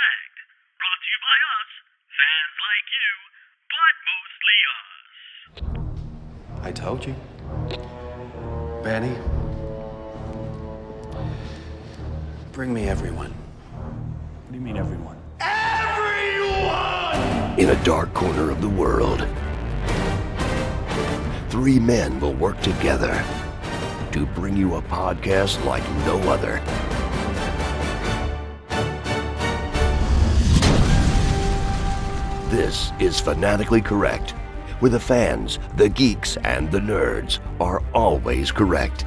Fancorrect. Brought to you by us, fans like you, but mostly us. I told you. Benny, bring me everyone. What do you mean, everyone? In a dark corner of the world, three men will work together to bring you a podcast like no other. This is Fanatically Correct, where the fans, the geeks, and the nerds are always correct.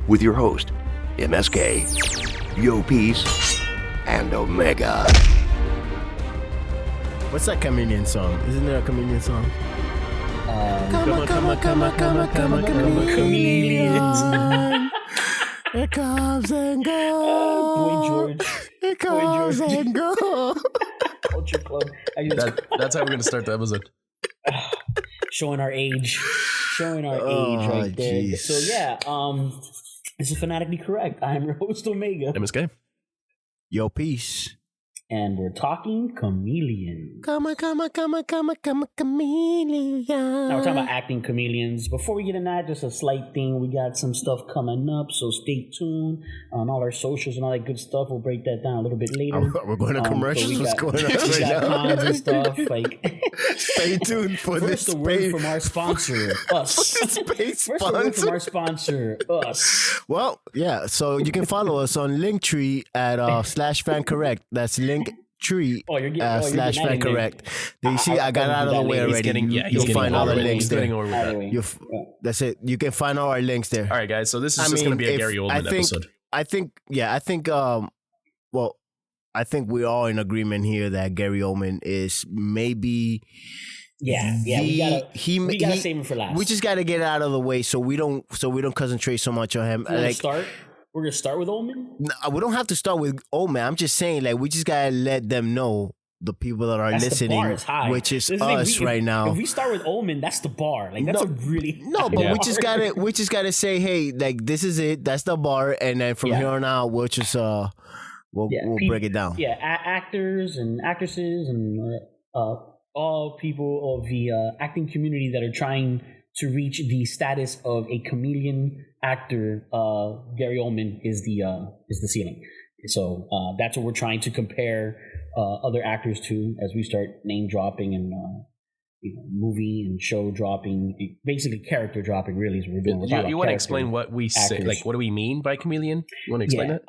With your host, MSK, Yo Peace, and Omega. What's that Chameleon song? Isn't there a Chameleon song? Come on, Chameleons. It comes and goes. Boy George. It comes and goes. Culture Club. That's how we're going to start the episode. Showing our age. Showing our age right there. Geez. So yeah, this is Fanatically Correct. I'm your host Omega. MSK. Yo, peace. And we're talking Chameleons. Come on, chameleon. Now we're talking about acting chameleons. Before we get in that, just a slight thing. We got some stuff coming up, so stay tuned on all our socials and all that good stuff. We'll break that down a little bit later. We're going to commercials. So What's going on we right got now? cons and stuff. Like, Stay tuned for first, this. a word from our sponsor, us. Space First, a word from sponsor. our sponsor, us. Well, yeah. So you can follow us on Linktr.ee at /Fancorrect. That's Linktr.ee you're getting / that in there. Fancorrect. You see, I got out of the way already. You'll find all the links there. That's it. You can find all our links there. All right, guys. So this is just going to be a Gary Oldman episode. I think we're all in agreement here that Gary Oldman is maybe. Yeah. We gotta save him for last. We just gotta get it out of the way so we don't concentrate so much on him. We're gonna start with Oldman. No, we don't have to start with Oldman. I'm just saying, like, we just gotta let them know, the people that are listening, which is us right now. If we start with Oldman, that's the bar. Like, that's a really but bar. we just gotta say, hey, like, this is it. That's the bar, and then from here on out, we'll just we'll break it down. Yeah, actors and actresses and all people of the acting community that are trying to reach the status of a chameleon actor. Gary Oldman is the ceiling. So that's what we're trying to compare other actors to as we start name dropping and movie and show dropping, basically character dropping. Really, is what we're doing. You want to explain what we say? Like, what do we mean by chameleon? You want to explain that?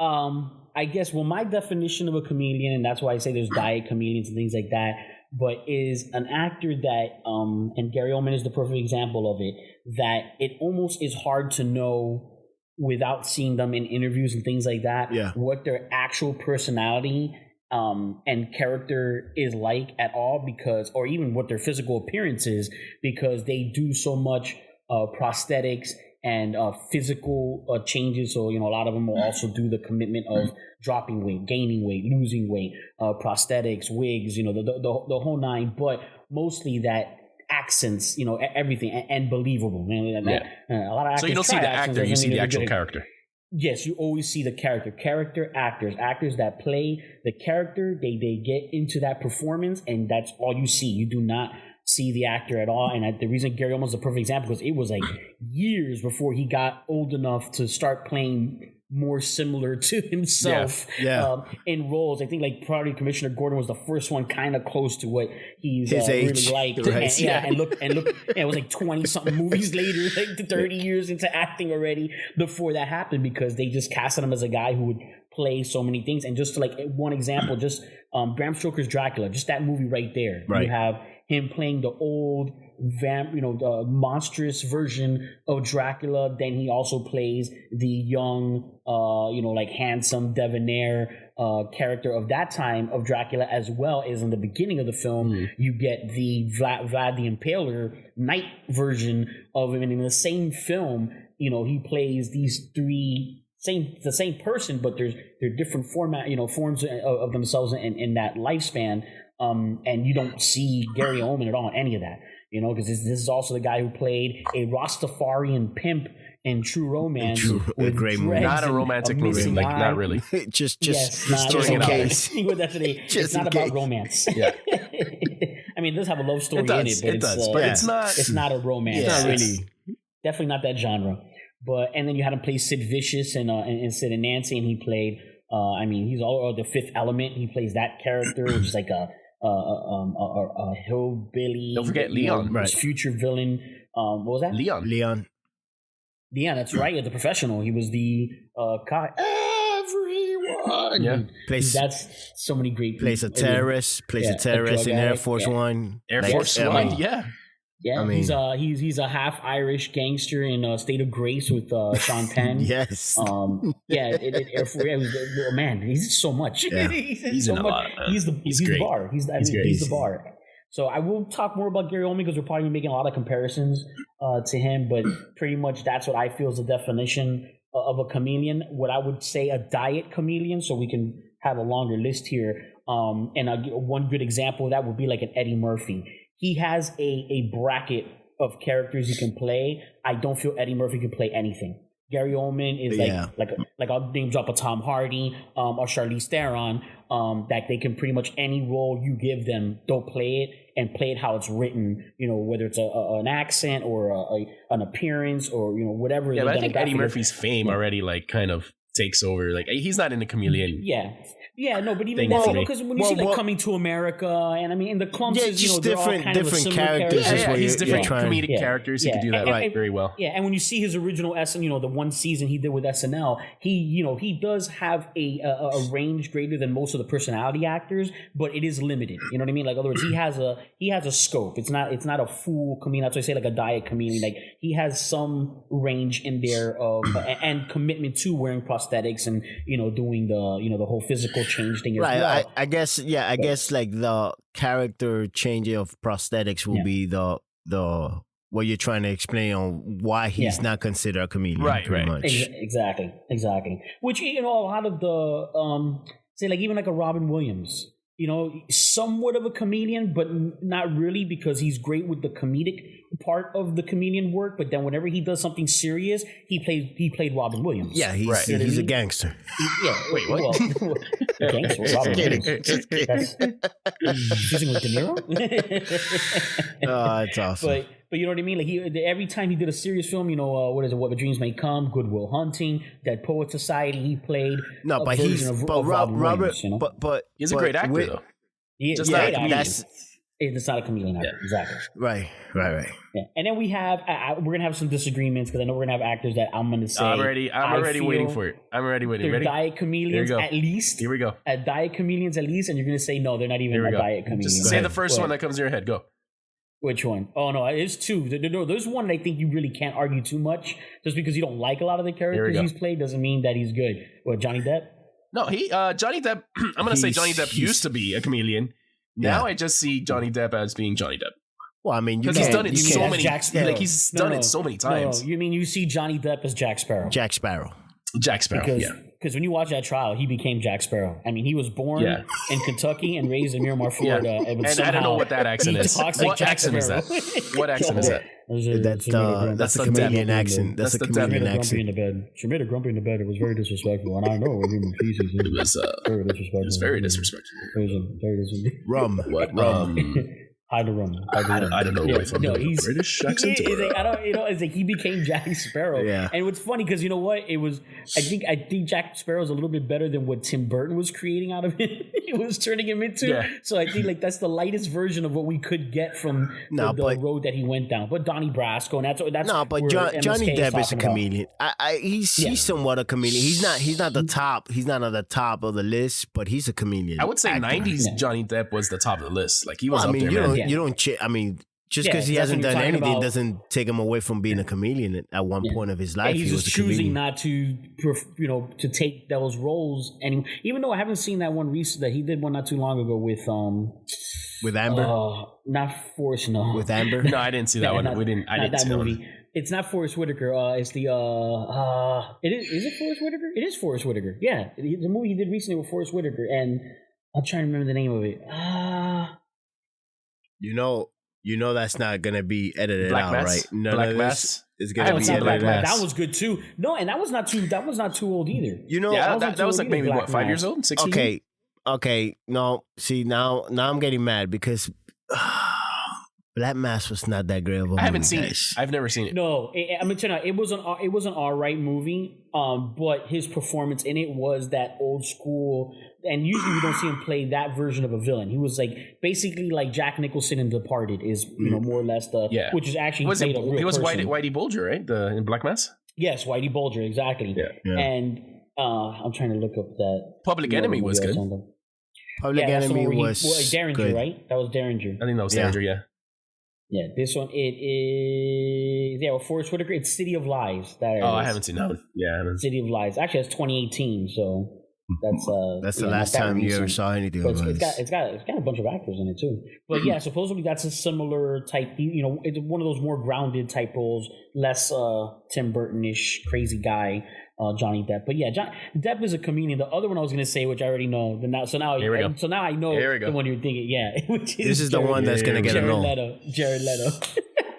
I guess. Well, my definition of a chameleon, and that's why I say there's diet chameleons and things like that, but is an actor that, and Gary Oldman is the perfect example of it, that it almost is hard to know without seeing them in interviews and things like that, what their actual personality and character is like at all, because, or even what their physical appearance is, because they do so much prosthetics and physical changes. So, a lot of them will also do the commitment of dropping weight, gaining weight, losing weight, prosthetics, wigs, the whole nine, but mostly that accents, everything, and believable. A lot of actors. So you don't see the actor, you see the actual character. Yes, you always see the character actors that play the character. They get into that performance, and that's all you see. You do not see the actor at all. And the reason Gary Oldman is the perfect example, because it was like years before he got old enough to start playing more similar to himself in roles. I think like probably Commissioner Gordon was the first one kind of close to what he's his age, really liked. right? And look, it was like 20 something movies later, like 30 years into acting already before that happened, because they just casted him as a guy who would play so many things. And just like one example, just Bram Stoker's Dracula, just that movie right there. Right. You have him playing the old the monstrous version of Dracula. Then he also plays the young, like handsome debonair character of that time of Dracula, as well as in the beginning of the film, you get the Vlad the Impaler knight version of him. And in the same film, he plays these three the same person, but they're different forms of themselves in that lifespan. And you don't see Gary Oldman at all in any of that. because this is also the guy who played a Rastafarian pimp in True Romance. A great movie. Not a romantic movie, like not really. just in case. It's not about romance. Yeah. I mean, it does have a love story It in does, it, but it does, but it's not. It's not a romance. It's not really. Definitely not that genre. And then you had him play Sid Vicious in Sid and Nancy, and he played. He's all the Fifth Element. He plays that character, which is like a hillbilly. Don't forget Leon, right? Future villain. What was that? Leon. Yeah, that's right. Yeah, the professional. He was the cop. Everyone. Yeah. That's so many great. Plays a terrorist. Plays a terrorist in Air Force One. Air Force One. Yeah. Yeah, I mean, he's a half Irish gangster in State of Grace with Sean Penn. Yes. Man, he's so much. Yeah. he's so in a much. Lot. He's the bar. He's the bar. So I will talk more about Gary Oldman because we're probably making a lot of comparisons to him, but pretty much that's what I feel is the definition of a chameleon. What I would say a diet chameleon, so we can have a longer list here. And one good example of that would be like an Eddie Murphy. He has a bracket of characters he can play. I don't feel Eddie Murphy can play anything. Gary Oldman is like I'll name drop a Tom Hardy or Charlize Theron that they can pretty much any role you give them, they'll play it and play it how it's written. Whether it's an accent or an appearance or whatever. Yeah, but I think Eddie Murphy's fame already like kind of takes over. Like he's not in the chameleon. Yeah, no, but even because when you see like Coming to America, and I mean, in the clumps, just they're all kind different of characters. He's different comedic characters. He could do that very well. Yeah, and when you see his original the one season he did with SNL, he does have a range greater than most of the personality actors, but it is limited. You know what I mean? Like, in other words, he has a scope. It's not a full chameleon. That's why I say like a diet chameleon. Like he has some range in there of and commitment to wearing prosthetics and doing the whole physical change thing as well. I guess like the character changing of prosthetics will be the what you're trying to explain on why he's not considered a chameleon. Right. Much. Exactly. Which a lot of the say like even like a Robin Williams, somewhat of a chameleon, but not really because he's great with the comedic part of the chameleon work. But then whenever he does something serious, he played Robin Williams. Yeah, he's a gangster. Wait, what? A gangster? Robin Williams. Using with De Niro? Oh, it's awesome. But you know what I mean? Like every time he did a serious film, what is it? What the Dreams May Come, Good Will Hunting, Dead Poet Society. He played Robert. Williams, But he's a great actor though. It's not a chameleon actor. Yeah. Exactly. Right. Yeah. And then we have we're gonna have some disagreements because I know we're gonna have actors that I'm gonna say. I'm already waiting for it. I'm already waiting. They're Ready? diet chameleons at least. Here we go. At diet chameleons at least, and you're gonna say no, they're not even a diet chameleon. Just say the first one that comes to your head. Go. Which one? Oh no, it's two. There's one that I think you really can't argue too much. Just because you don't like a lot of the characters he's played doesn't mean that he's good. What, Johnny Depp? No, Johnny Depp. I'm gonna say Johnny Depp used to be a chameleon. Now I just see Johnny Depp as being Johnny Depp. Well, I mean, because he's done it so many. He's done it so many times. No, you mean you see Johnny Depp as Jack Sparrow? Jack Sparrow. Because when you watch that trial, he became Jack Sparrow. I mean, he was born in Kentucky and raised in Miramar, Florida. And I don't know what that accent is. What accent is that? What accent is that? That's the chameleon accent. That's the chameleon accent. She made a grumpy in the bed. It was very disrespectful, and I know what human feces is. It was very disrespectful. It was very disrespectful. Very disrespectful. Rum. What? Hide the rum. I don't know. He's British accent. It's like he became Jack Sparrow. Yeah. And what's funny because you know what? It was. I think Jack Sparrow's a little bit better than what Tim Burton was creating out of him. He was turning him into. Yeah. So I think like that's the lightest version of what we could get from the road that he went down. But Donnie Brasco, and that's no. But Johnny Depp is a chameleon. He's somewhat a chameleon. He's not the top. He's not on the top of the list, but he's a chameleon. I would say '90s Johnny Depp was the top of the list. Like he was up there, man. You don't. I mean, just because he hasn't done anything doesn't take him away from being a chameleon. At one point of his life, he's he was just choosing not to, to take those roles. And even though I haven't seen that one recently, that he did one not too long ago with Amber, not Forrest. No, with Amber. No, I didn't see that one. I didn't see that movie. It's not Forrest Whitaker. It's the it is. Is it Forrest Whitaker? It is Forrest Whitaker. Yeah, the movie he did recently with Forrest Whitaker, and I'm trying to remember the name of it. You know that's not gonna be edited Black out, Mass? right? None Black of Mass? this is gonna be Black edited Mass. out. That was good too. No, and that was not too old either. You know, Yeah, wasn't that was too like old maybe either, what, Black 5 years Mass. old, 6 years old. okay. No, see now I'm getting mad because Black Mass was not that great of a movie. I haven't seen it. guys. I've never seen it. No, I'm gonna tell you, it was an alright movie. But his performance in it was that old school. And usually we don't see him play that version of a villain. He was like basically like Jack Nicholson in Departed is more or less which is actually he was Whitey Bulger, right? In Black Mass. Yes, Whitey Bulger, exactly. Yeah. And I'm trying to look up that Public Enemy was good. Public Enemy was Derringer, good. right? That was Derringer. I think that was Danger. Yeah. Yeah, this one it is with Forrest Whitaker. It's City of Lies. I haven't seen that one. Yeah, I haven't. City of Lies. Actually, it's 2018, so that's the last time you ever saw anything of it's us. got a bunch of actors in it too. But yeah, supposedly that's a similar type. It's one of those more grounded type roles, less Tim Burton-ish crazy guy. Johnny Depp, but yeah, Depp is a comedian. The other one I was going to say, which I already know, so now I know the one you're thinking. Yeah, this is the one that's going to get a no. Jared Leto.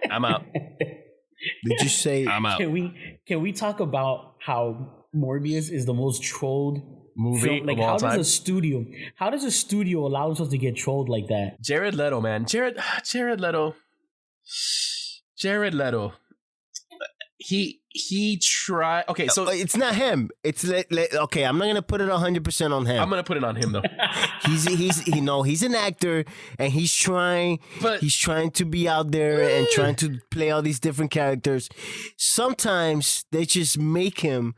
I'm out. Did you say I'm out? Can we talk about how Morbius is the most trolled movie film? Like, of all time? How does a studio allow themselves to get trolled like that? Jared Leto, man. Jared Leto. He tried. Okay, so it's not him. It's okay. I'm not gonna put it 100% on him. I'm gonna put it on him though. He's an actor and he's trying to be out there and trying to play all these different characters. Sometimes they just make him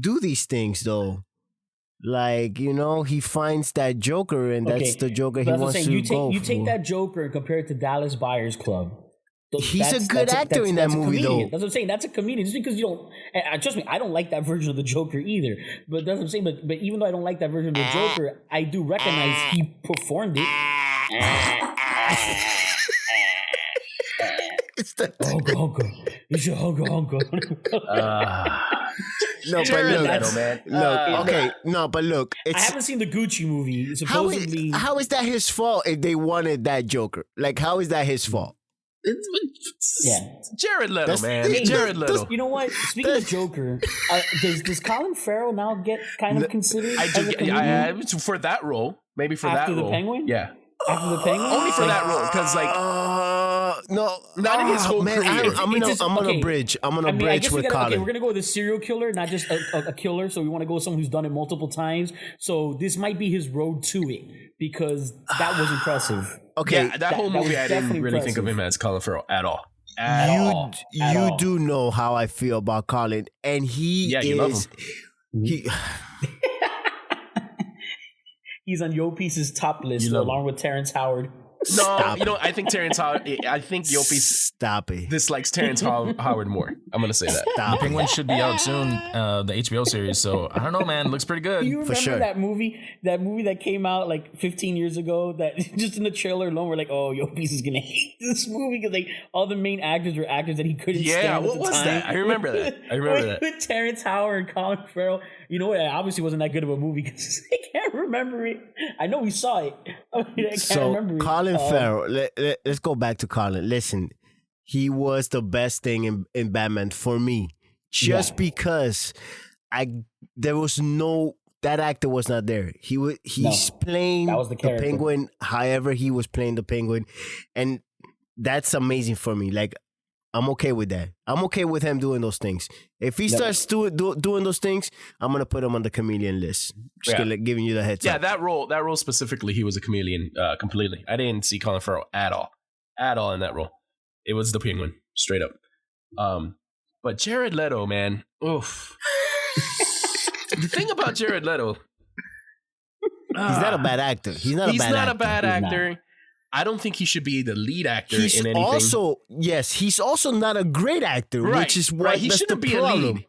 do these things though. Like, he finds that Joker and that's the Joker he wants to go for. You take that Joker and compare it to Dallas Buyers Club. He's a good actor in that movie, though. That's what I'm saying. That's a comedian. Just because you don't, and trust me, I don't like that version of the Joker either. But that's what I'm saying. But even though I don't like that version of the Joker, I do recognize he performed it. It's the Hunka. It's your Hunka. No, Jared but look, Leto, man. But look, I haven't seen the Gucci movie. Supposedly, how is that his fault if they wanted that Joker? Like, how is that his fault? Jared Leto, man. Jared Leto. You know what? Speaking of Joker, does Colin Farrell now get kind of considered? For that role, maybe for after that role. the Penguin. Yeah. After the Penguin, only for that role, because no, not in his whole man, career. I'm on a bridge. I'm on a bridge with Colin. Okay, we're gonna go with a serial killer, not just a killer. So we want to go with someone who's done it multiple times. So this might be his road to it because that was impressive. Okay, yeah, that whole movie, I didn't really think of him as Colin Farrell at all. You do know how I feel about Colin, and you love him. He's on Yo Piece's top list along with Terrence Howard. No, I think Terrence Howard. I think Yo Piece dislikes Terrence Howard more. I'm gonna say that. The Penguin should be out soon, the HBO series. So I don't know, man. Looks pretty good. You remember that movie? That movie that came out like 15 years ago. That just in the trailer alone, we're like, "Oh, Yo Piece is gonna hate this movie," because like all the main actors were actors that he couldn't stand. Yeah, what was that? I remember that. With Terrence Howard and Colin Farrell. You know what? It obviously wasn't that good of a movie because I can't remember it. I know we saw it. I can't remember it. Colin Farrell. Let's go back to Colin. Listen, he was the best thing in Batman for me, just because there was that actor was not there. He's playing the Penguin. However, he was playing the Penguin, and that's amazing for me. Like, I'm okay with that. I'm okay with him doing those things. If he starts doing those things, I'm gonna put him on the chameleon list. Just giving you the heads up. Yeah, that role specifically, he was a chameleon completely. I didn't see Colin Farrell at all in that role. It was the Penguin, straight up. But Jared Leto, man, oof. The thing about Jared Leto, he's not a bad actor. He's not a bad actor. I don't think he should be the lead actor in anything. He's also not a great actor, which is why he shouldn't be a lead.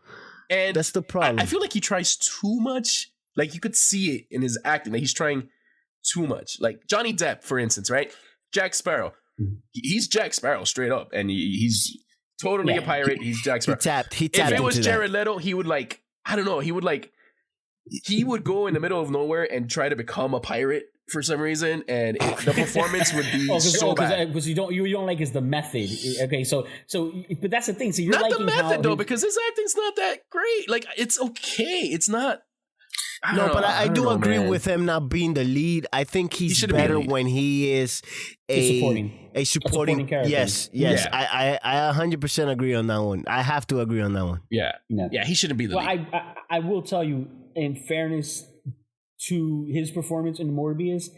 And that's the problem. I feel like he tries too much. Like, you could see it in his acting. Like, he's trying too much. Like Johnny Depp, for instance, right? Jack Sparrow. He's Jack Sparrow straight up, and he's totally a pirate. He's Jack Sparrow. He tapped if it was into Jared that. Leto, he would he would go in the middle of nowhere and try to become a pirate for some reason, and the performance would be so bad. Because you don't like is the method. Okay, so but that's the thing. So you're not liking the method though, his, because his acting's not that great. Like it's okay. It's not. I do agree with him not being the lead. I think he's better when he is a supporting character. Yes. Yeah. I 100% agree on that one. I have to agree on that one. Yeah. He shouldn't be the lead. I will tell you, in fairness to his performance in Morbius,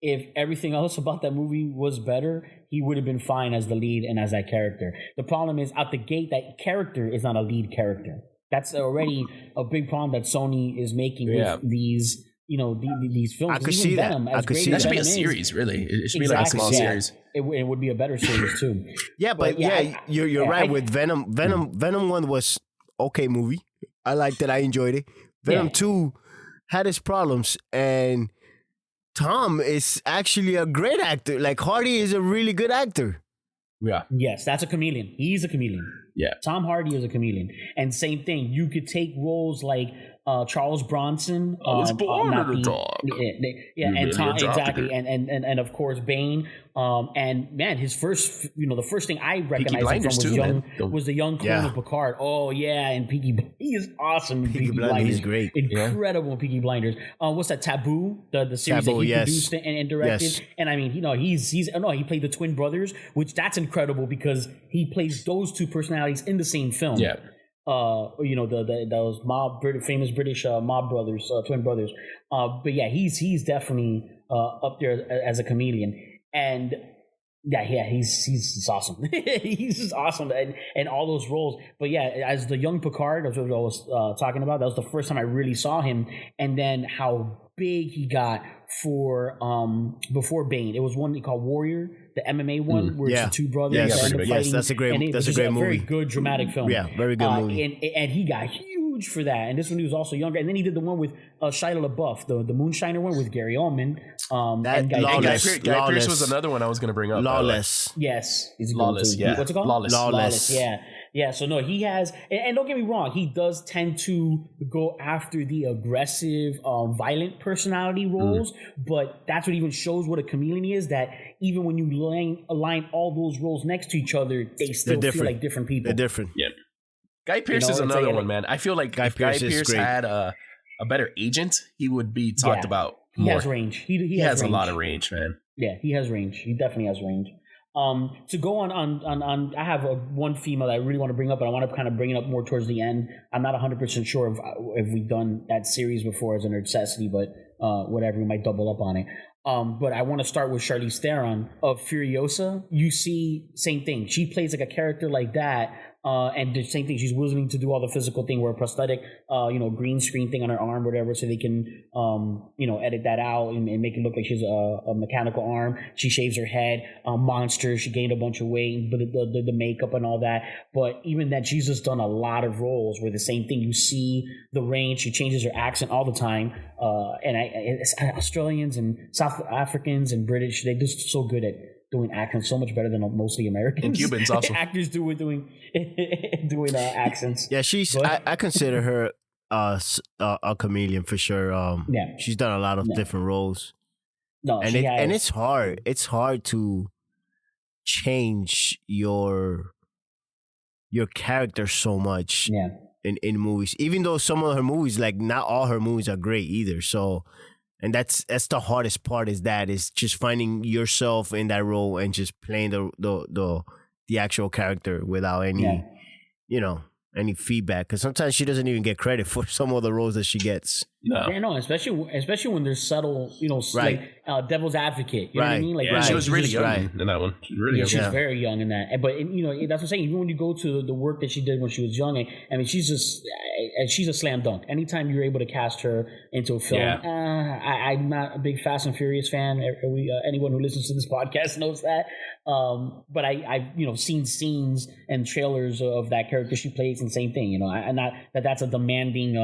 if everything else about that movie was better, he would have been fine as the lead and as that character. The problem is, out the gate, that character is not a lead character. That's already a big problem that Sony is making with these, these films. I could see that. That should be a series, really. It should be like a small series. It would be a better series too. You're right with Venom. Venom 1 was okay movie. I liked it. I enjoyed it. Venom 2 had its problems, and Tom is actually a great actor. Like, Hardy is a really good actor. Yeah. Yes, that's a chameleon. He's a chameleon. Yeah. Tom Hardy is a chameleon. And same thing, you could take roles like Charles Bronson. I was born in a dog. And Tom, exactly. And of course Bane. And man, his first, the first thing I recognized him from was the young clone of Picard. Oh yeah, and he is awesome in Peaky Blinders. He's great. Incredible in Peaky Blinders. What's that, Taboo? The series that he produced and directed. Yes. And I mean, he played the twin brothers, which that's incredible because he plays those two personalities in the same film. Yeah. Those famous British mob brothers, twin brothers. But yeah, he's definitely up there as a chameleon. And he's awesome. He's just awesome and all those roles. But yeah, as the young Picard, that's what I was talking about. That was the first time I really saw him. And then how big he got for before Bane. It was one called Warrior, the MMA one, where it's the two brothers. Yes, that's a great movie. Very good dramatic film. Yeah, very good movie. And he got huge for that. And this one he was also younger. And then he did the one with Shia LaBeouf, the Moonshiner one with Gary Oldman. Guy Pearce was another one I was going to bring up. Lawless. Yes, he's a Lawless. Yeah, what's it called? Lawless. Yeah, so no, he has, and don't get me wrong, he does tend to go after the aggressive, violent personality roles, but that's what even shows what a chameleon is, that even when you align all those roles next to each other, they still feel like different people. They're different. Yeah. Guy Pearce is another one, man. I feel like if Guy Pearce had a better agent, he would be talked about more. He has range. He has range. A lot of range, man. Yeah, he has range. He definitely has range. To go on, I have one female that I really want to bring up, but I want to kind of bring it up more towards the end. I'm not 100% sure if we've done that series before as a necessity, but whatever, we might double up on it. But I want to start with Charlize Theron of Furiosa. You see, same thing. She plays like a character like that. And the same thing, she's willing to do all the physical thing, where a prosthetic, green screen thing on her arm, whatever, so they can, edit that out and make it look like she's a mechanical arm. She shaves her head, monster. She gained a bunch of weight, but the makeup and all that. But even that, she's just done a lot of roles where the same thing. You see the range. She changes her accent all the time. Australians and South Africans and British, they're just so good at doing accents, so much better than mostly Americans. And Cubans also. Actors doing accents. Yeah, I consider her a chameleon for sure. She's done a lot of different roles. No, and it's hard. It's hard to change your character so much. Yeah. In movies, even though some of her movies, like not all her movies are great either. So, and that's the hardest part is just finding yourself in that role and just playing the actual character without any, any feedback. Because sometimes she doesn't even get credit for some of the roles that she gets. No. Yeah, no, especially when there's subtle, right. Like devil's advocate. You know what I mean? Like, she was really young in that one. She's very young in that. But that's what I'm saying. Even when you go to the work that she did when she was young, I mean, she's a slam dunk. Anytime you're able to cast her into a film, I'm not a big Fast and Furious fan. Anyone who listens to this podcast knows that. But I've seen scenes and trailers of that character she plays, and same thing. And that's a demanding.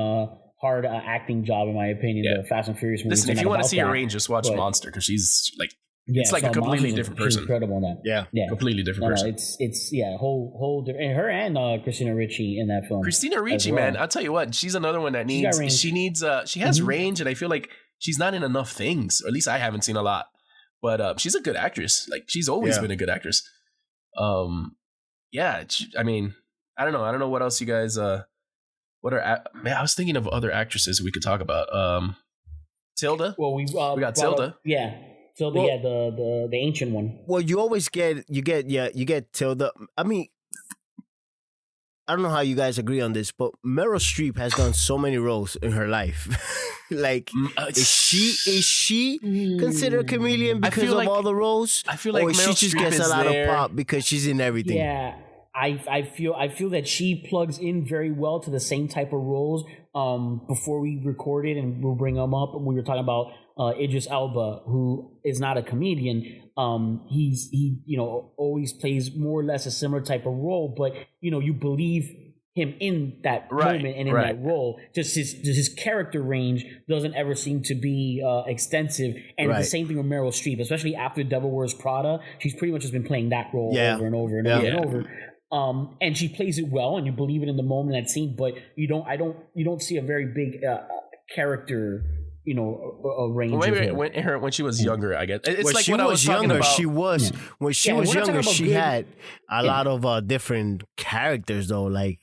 Hard acting job, in my opinion. The Fast and Furious movies. Listen, if you want to see her range, just watch Monster, because she's like, it's like a completely different person. Incredible in that. Yeah, completely different person. It's whole different. Her and Christina Ricci in that film. Christina Ricci, man, I'll tell you what, she's another one that needs. She has range, and I feel like she's not in enough things, or at least I haven't seen a lot. But she's a good actress. Like she's always been a good actress. Yeah. I mean, I don't know what else you guys. What are man? I was thinking of other actresses we could talk about. Tilda. Well, we got Tilda. Tilda. Well, the ancient one. Well, you always get Tilda. I mean, I don't know how you guys agree on this, but Meryl Streep has done so many roles in her life. Like, is she considered a chameleon because of all the roles? I feel like or Meryl she just Streep gets is a lot there. of pop because she's in everything. Yeah. I feel that she plugs in very well to the same type of roles. Before we recorded, and we'll bring them up, we were talking about Idris Elba, who is not a comedian. He always plays more or less a similar type of role, but you believe him in that moment and in that role. Just his character range doesn't ever seem to be extensive. And the same thing with Meryl Streep, especially after Devil Wears Prada. She's pretty much just been playing that role over and over and over and over. And she plays it well, and you believe it in the moment, that scene. But you don't see a very big character, range. Well, maybe when she was younger, I guess it's when like she what I was talking younger, about. she was when she was younger. She had a lot of different characters, though. Like,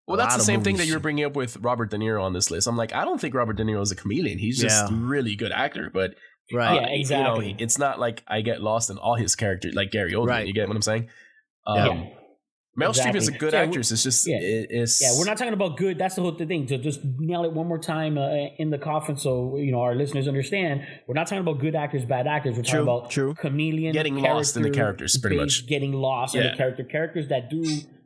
well, that's the same thing that movies. you were bringing up with Robert De Niro on this list. I'm like, I don't think Robert De Niro is a chameleon. He's just a really good actor, but Yeah, exactly. It's not like I get lost in all his characters, like Gary Oldman. Right. You get what I'm saying? Meryl Streep is a good actress. It's just we're not talking about good. That's the whole thing. To just nail it one more time in the coffin, so our listeners understand. We're not talking about good actors, bad actors. We're talking about chameleon, getting lost in the characters, pretty much. Getting lost in the characters that do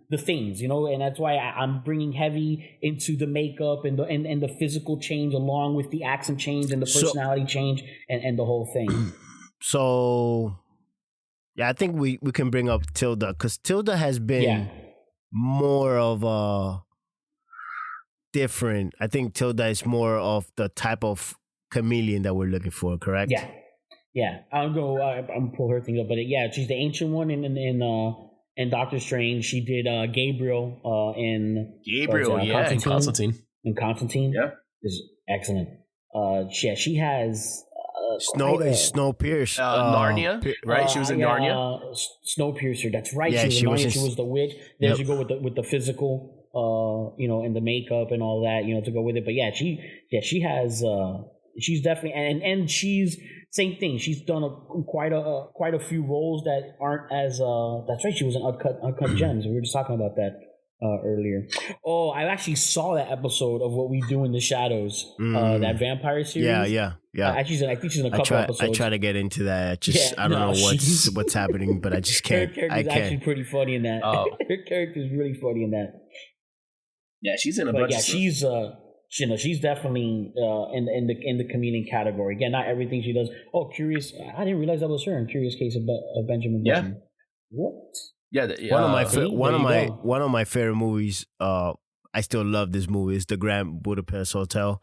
the things, and that's why I'm bringing heavy into the makeup and the physical change, along with the accent change and the personality change and the whole thing. So. Yeah, I think we can bring up Tilda, because Tilda has been more of a different. I think Tilda is more of the type of chameleon that we're looking for, correct? Yeah. I'm pull her thing up, but she's the ancient one in Doctor Strange. She did Gabriel in Constantine. In Constantine, is excellent. She has. Snowpiercer. Narnia, right? She was in Narnia. Snowpiercer, that's right. Yeah, she was the witch. There you go with the physical, and the makeup and all that, to go with it. But she has, she's definitely, and she's same thing. She's done quite a few roles that aren't as. That's right. She was in Uncut Gems. We were just talking about that earlier. Oh, I actually saw that episode of What We Do in the Shadows, that vampire series. Yeah. I think she's in a couple episodes. I try to get into that. I don't know what's happening, but I just can't. Her character's actually pretty funny in that. Her character's really funny in that. Yeah, she's in a bunch. Yeah, she's she's definitely in the comedian category. Again, not everything she does. Oh, Curious. I didn't realize that was her in Curious Case of Benjamin Button. What? Yeah, one of my favorite movies. I still love this movie. Is The Grand Budapest Hotel.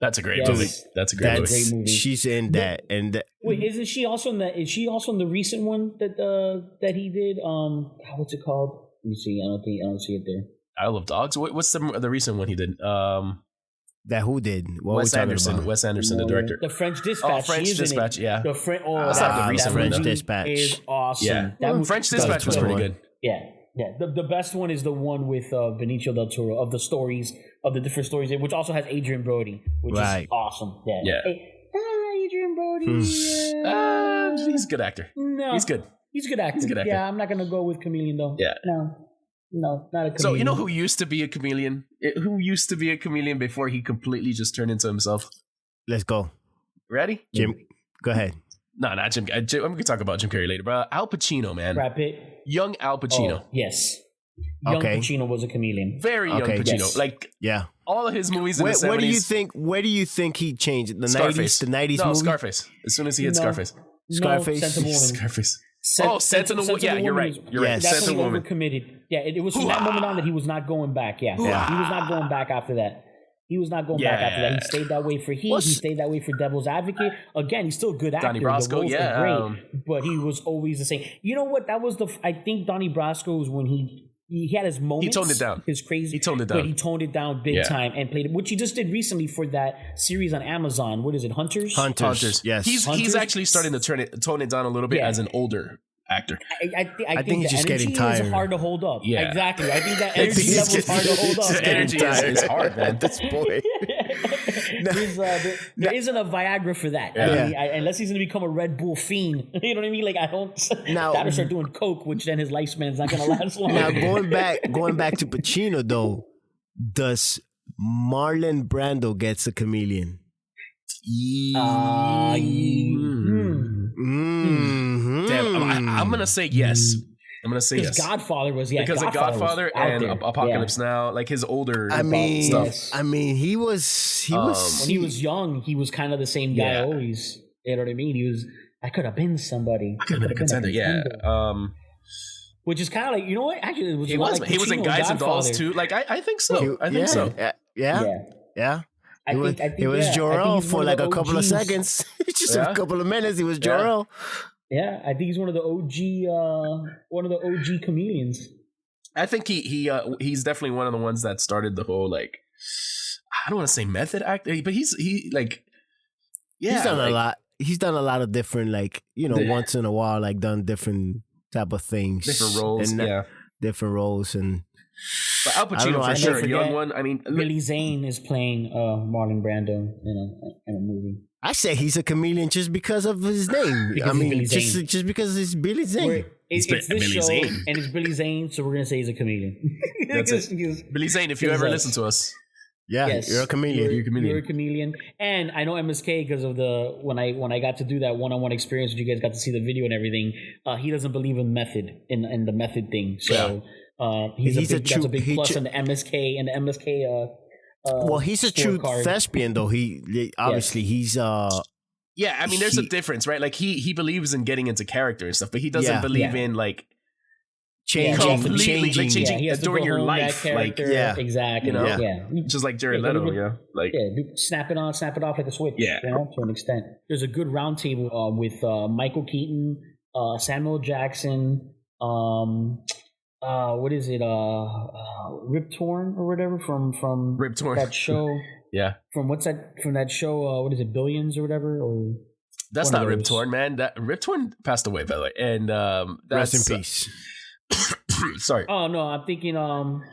That's a great movie. That's a great movie. She's in that. And wait, isn't she also in that? Is she also in the recent one that he did? What's it called? Let me see. I don't see it there. Isle of Dogs. What's the recent one he did? That who did? What Wes Anderson. Wes Anderson, the director. The French Dispatch. Oh, French Dispatch. Yeah. The French. the recent French one. Dispatch is awesome. Yeah. That French Dispatch was pretty good. Yeah. The best one is the one with Benicio del Toro, of the stories, of the different stories, which also has Adrian Brody, which is awesome. Yeah. Hey, Adrian Brody. He's a good actor. No, he's good. He's a good actor. Yeah, I'm not gonna go with chameleon though. Yeah. No, not a chameleon. So you know who used to be a chameleon? Who used to be a chameleon before he completely just turned into himself? Let's go. Ready? Jim, go ahead. No, not Jim. I'm going to talk about Jim Carrey later, but Al Pacino, man. Brad Pitt. Young Al Pacino. Oh, yes. Young Pacino was a chameleon. Very young Pacino. Yes. Like, all of his movies in the 70s. Where do you think he changed? The Scarface. 90s? The 90s no, movie? Scarface. As soon as he hit Scarface. Scarface? Sense of Woman. Scarface. Sense of the Woman. Yeah, you're right. You're right. Sense of Woman. Overcommitted. Yeah, it was from that moment on that he was not going back. Yeah. He was not going back after that. He was not going back after that. He stayed that way for Heat. He stayed that way for Devil's Advocate. Again, he's still a good actor. Donnie Brasco, great, but he was always the same. You know what? That was I think Donnie Brasco was when he he had his moments. He toned it down. His crazy. He toned it down. But he toned it down big time and played it, which he just did recently for that series on Amazon. What is it, Hunters? Hunters. Yes. He's actually starting to tone it down a little bit as an older actor. I think he's the just energy getting tired. is hard to hold up. Yeah. Exactly. I think that energy level is hard to hold up. The energy is hard, man. This boy. There isn't a Viagra for that. Yeah. I mean, unless he's going to become a Red Bull fiend. You know what I mean? Like, I don't. Now, gotta start doing coke, which then his lifespan is not going to last long. Now going back to Pacino though, does Marlon Brando gets a chameleon? Damn, I'm gonna say yes. I'm gonna say yes. Godfather was because of Godfather and there. Apocalypse Now, like his older stuff. I mean, he was when he was young, he was kind of the same guy always. You know what I mean? He was. I could have been somebody. I could have been a contender. Yeah. Which is kind of like, you know what? Actually, it was he was. Like he was in Guys and Dolls too. Like I think so. I think so. Yeah. I think it was Jor-El for like a couple of seconds. Just a couple of minutes. He was Jor-El. Yeah, I think he's one of the OG chameleons. I think he's definitely one of the ones that started the whole, like, I don't want to say method acting, but he's done a lot. He's done a lot of different, like, you know, once in a while, like, done different type of things, different roles, different roles, and. But Al Pacino for sure, a young one. I mean, Billy Zane is playing Marlon Brando in a movie. I say he's a chameleon just because of his name. Just because it's Billy Zane. It's this Billy show, Zane. and it's Billy Zane, so we're gonna say he's a chameleon. That's it. Billy Zane, if you ever listen to us. Yeah, yes, you're a chameleon. You're a chameleon. And I know MSK because of the when I got to do that one-on-one experience, which you guys got to see the video and everything. He doesn't believe in method in the method thing. So that's a big plus in the MSK and the MSK. Well, he's a true thespian, though. He obviously he's. Yeah, I mean, there's a difference, right? Like he believes in getting into character and stuff, but he doesn't believe in like changing during your life, like exactly, you know, just like Jared Leto, snap it on, snap it off like a switch, you know, to an extent. There's a good roundtable with Michael Keaton, Samuel Jackson, what is it, Rip Torn or whatever from Rip Torn, that show. From that show, what is it, Billions or whatever? Or that's not Rip Torn, man. That Rip Torn passed away, by the way, and rest in peace. Sorry. Oh no, I'm thinking. I'm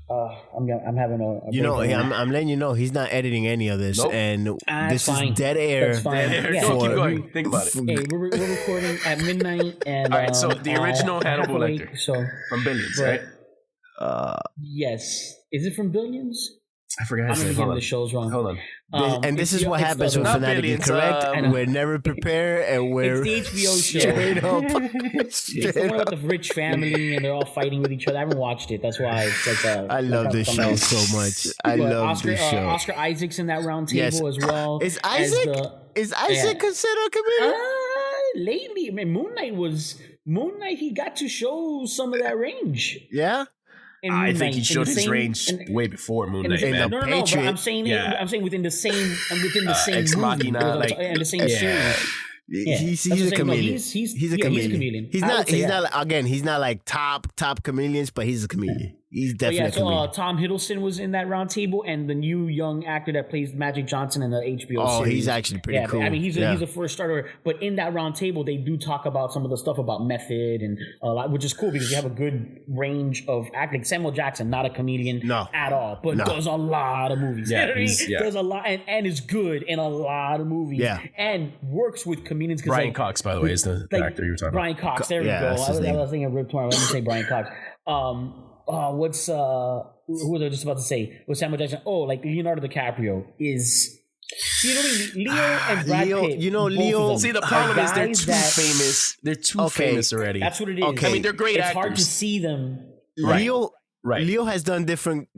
having a. You know, I'm letting you know he's not editing any of this, and this is dead air. Keep going. Think about it. Hey, we're recording at midnight, and all right. So the original Hannibal Lecter, from Billions, right? Yes. Is it from Billions? I forgot. I'm gonna get the shows wrong. Hold on. And this is what happens with Fanatically Correct, and we're never prepared, and we're it's the HBO show. Straight up. It's the one about the rich family, and they're all fighting with each other. I haven't watched it. That's why it's like I love this show so much. I love this show. Oscar Isaac's in that round table as well. Is Isaac considered a comedian? Lately, I mean, Moon Knight. He got to show some of that range. Yeah. I think he showed his range way before Moon Knight. No, but I'm saying within the same Ex Machina, movie, and the same series. He's a chameleon. He's a chameleon. He's not like top chameleons, but he's a chameleon. He's definitely a chameleon. Tom Hiddleston was in that round table, and the new young actor that plays Magic Johnson in the HBO series. He's actually pretty cool. I mean, he's a first starter, but in that round table, they do talk about some of the stuff about method and a lot, which is cool because you have a good range of acting. Samuel Jackson, not a comedian at all, but does a lot of movies. Does a lot and is good in a lot of movies. And works with comedians. Brian Cox, by the way, is the actor you were talking about. Brian Cox, there we go. I was thinking of Rip Torn. Let me say Brian Cox. Who was I just about to say? Was Samuel Jackson? Oh, like Leonardo DiCaprio is. You know what I mean? Leo and Brad Pitt. You know, Leo. See, the problem is they're too famous. They're too famous already. That's what it is. Okay. I mean, they're great actors. It's hard to see them. Leo has done different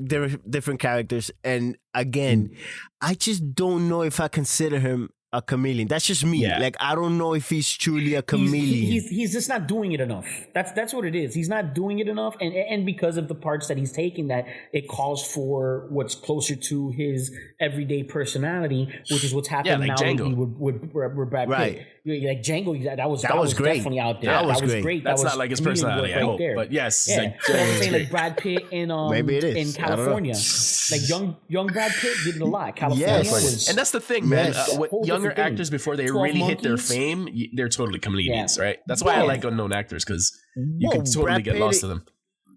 characters, and again, I just don't know if I consider him a chameleon. That's just me. Like, I don't know if he's truly a chameleon. He's just not doing it enough. That's what it is. He's not doing it enough, and because of the parts that he's taking, that it calls for what's closer to his everyday personality, which is what's happening like now Django. with Brad Pitt. like Django. That was great. definitely out there. That was great. That's that was not like his comedian personality, work I hope. there. But yes, Yeah. like, But I'm saying like Brad Pitt in Maybe it is. in I don't know. California, like young Brad Pitt did it a lot. California Yes. was, and that's the thing, man. Yes. With Whole younger different thing. actors, before they 12 really hit their Monkeys. fame, they're totally chameleons, right? That's why I Yeah. like unknown actors, because you Whoa, can totally Brad get Pitt- lost to them.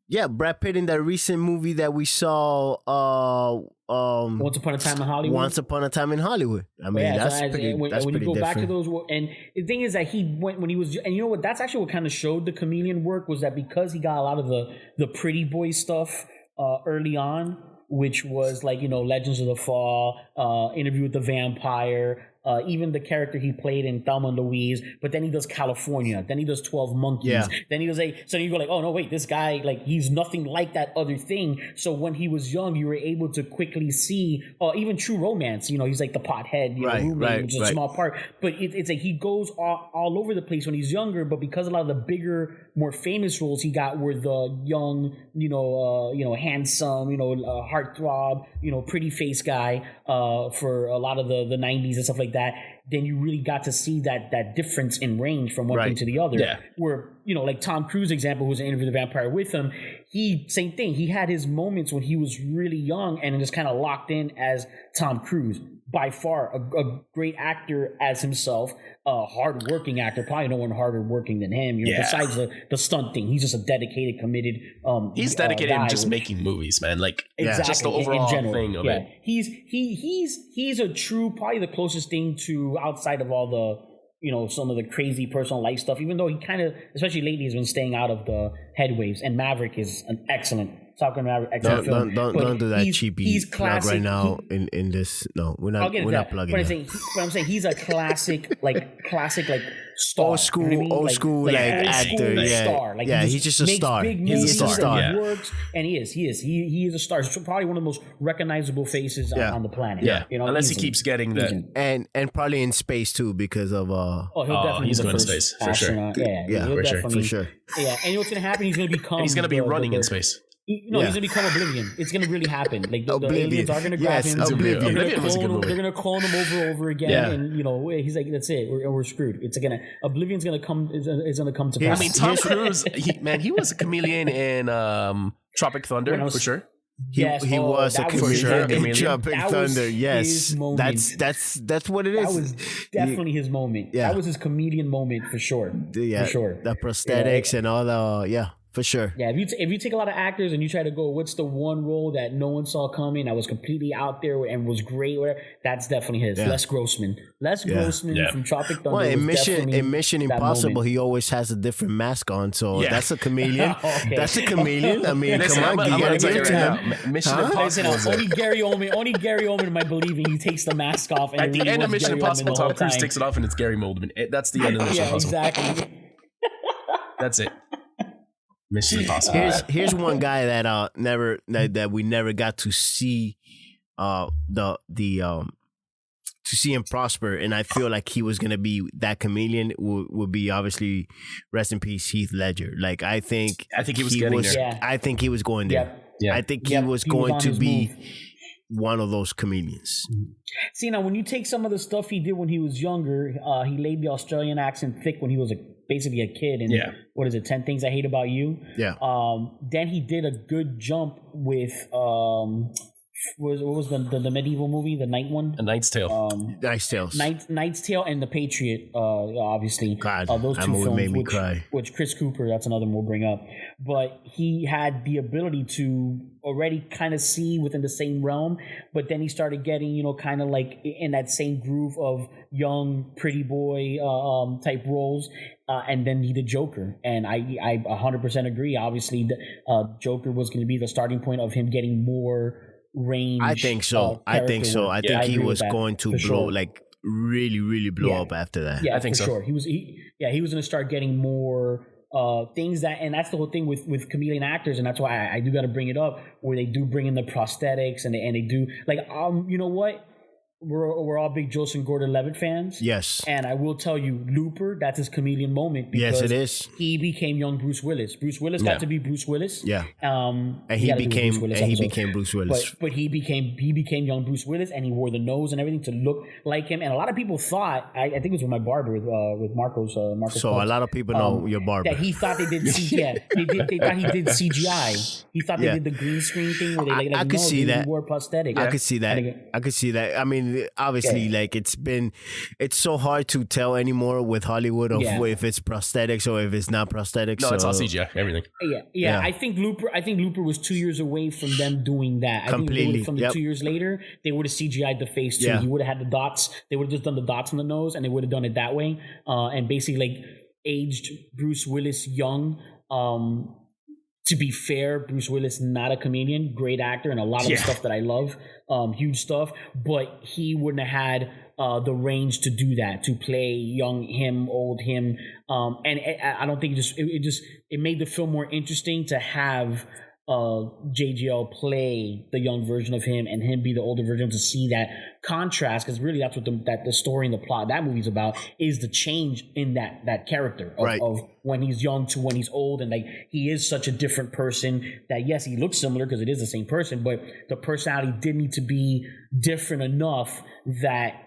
Yeah, Brad Pitt in that recent movie that we saw, Once Upon a Time in Hollywood. Once Upon a Time in Hollywood. I mean, Yeah, that's so pretty. when That's you pretty go different. back to those, and the thing is that he went when he was, and you know what? That's actually what kind of showed the chameleon work, was that because he got a lot of the pretty boy stuff early on, which was like, you know, Legends of the Fall, Interview with the Vampire. Even the character he played in Thelma and Louise, but then he does California, then he does 12 Monkeys, Yeah. then he does so you go like, oh no, wait, this guy, like, he's nothing like that other thing. So when he was young, you were able to quickly see, even True Romance, you know, he's like the pothead, you know, roommate, which is a small part, but it's like he goes all over the place when he's younger, but because a lot of the bigger, more famous roles he got were the young, handsome, heartthrob, pretty face guy, for a lot of the 90s and stuff like that, then you really got to see that difference in range from one thing to the other. Yeah. Where, like Tom Cruise example, who's in Interview with the Vampire with him, same thing. He had his moments when he was really young and just kind of locked in as Tom Cruise. By far a great actor as himself, a hard-working actor, probably no one harder working than him. Besides the stunt thing, he's just a dedicated, committed. He's dedicated guy, in just making movies, man. Like, exactly, just the overall in general, thing of it. He's a true, probably the closest thing to outside of all the, some of the crazy personal life stuff. Even though he kind of, especially lately, has been staying out of the headwaves. And Maverick is an excellent. Top Gun Maverick, excellent film. Don't do that cheapy he's plug classic. right now in this. No, we're not. We're not plugging. But it. I'm saying he's a classic, star. Old school, you know what I mean? old school actor. Yeah, star. Like, yeah, he he's just a star. He's a star. He works, and he is. He is a star. He's probably one of the most recognizable faces on the planet. Yeah, unless he easily. keeps getting that. And probably in space too because of he'll definitely he's be the going to first space for sure. astronaut. Yeah, he'll for sure. Yeah, and you know what's gonna happen? He's gonna become. And he's going to be running in space. No, he's gonna become Oblivion. It's gonna really happen. Like the aliens are gonna grab him. Oblivion was a good movie. They're gonna clone him over and over again, and he's like, "That's it. We're screwed." It's Oblivion's gonna come. Is gonna come to pass. I mean, Tom Cruise, he was a chameleon in Tropic Thunder for sure. He was a chameleon in Tropic Thunder. Yes, that's what it is. That was definitely his moment. Yeah. That was his comedian moment for sure. Yeah, for sure. The prosthetics and all the for sure. Yeah, if you take a lot of actors and you try to go, what's the one role that no one saw coming that was completely out there and was great? Whatever, that's definitely his. Les Grossman. Grossman from Tropic Thunder. Well, in Mission Impossible, moment. he always has a different mask on, so that's a chameleon. Okay. That's a chameleon. I mean, Listen, come on, I'm you gonna gotta tell you give it to right him. now, Mission Impossible. Only Gary Oldman might believe he takes the mask off. And At the end of Mission Impossible, Tom Cruise takes it off, and it's Gary Oldman. That's the end of Mission Impossible. Exactly. That's it. Mission Impossible. Here's one guy that we never got to see to see him prosper, and I feel like he was gonna be that chameleon. Would be obviously rest in peace Heath Ledger. Like I think he was getting there. Yeah. I think he was going there. Yeah. I think he was going to be move. one of those chameleons. See, now when you take some of the stuff he did when he was younger, he laid the Australian accent thick when he was basically a kid. And what is it, 10 Things I Hate About You? Yeah. Then he did a good jump with what was the medieval movie, the Night one? A Knight's Tale. Knight's Tale. Knight's Tale and The Patriot, obviously. God, those that two movie films, made me cry. Which Chris Cooper, that's another one we'll bring up. But he had the ability to already kind of see within the same realm, but then he started getting, kind of like in that same groove of young, pretty boy type roles. And then he did Joker. And I 100% agree. Obviously, Joker was going to be the starting point of him getting more range. I think so. I think he was going to blow, like really, really blow up after that. Yeah, I think for so. Sure. He was going to start getting more things and that's the whole thing with chameleon actors, and that's why I do got to bring it up, where they do bring in the prosthetics and they do like you know what? we're all big Joseph Gordon-Levitt fans. Yes. And I will tell you, Looper, that's his chameleon moment. Yes, it is. He became young Bruce Willis. Bruce Willis got to be Bruce Willis. Yeah. And he became Bruce Willis. But he became young Bruce Willis, and he wore the nose and everything to look like him. And a lot of people thought, I think it was with my barber, with Marcos. So Pulse, a lot of people know your barber. That he thought they did they thought he did CGI. He thought they did the green screen thing where they I could see that. He wore prosthetic. I could see that. I could see that. I mean, obviously, like it's so hard to tell anymore with Hollywood of if it's prosthetics or if it's not prosthetics. No, it's all CGI, everything. Yeah. I think Looper was 2 years away from them doing that. Completely. I think from the 2 years later, they would have CGI'd the face too. He would have had the dots. They would have just done the dots on the nose, and they would have done it that way. And basically, like aged Bruce Willis young. To be fair, Bruce Willis, not a comedian, great actor, and a lot of the stuff that I love, huge stuff. But he wouldn't have had the range to do that, to play young him, old him, and I don't think it made the film more interesting to have JGL play the young version of him and him be the older version, to see that contrast, because really that's what the story and the plot of that movie's about, is the change in that character of when he's young to when he's old, and like he is such a different person that yes, he looks similar because it is the same person, but the personality did need to be different enough that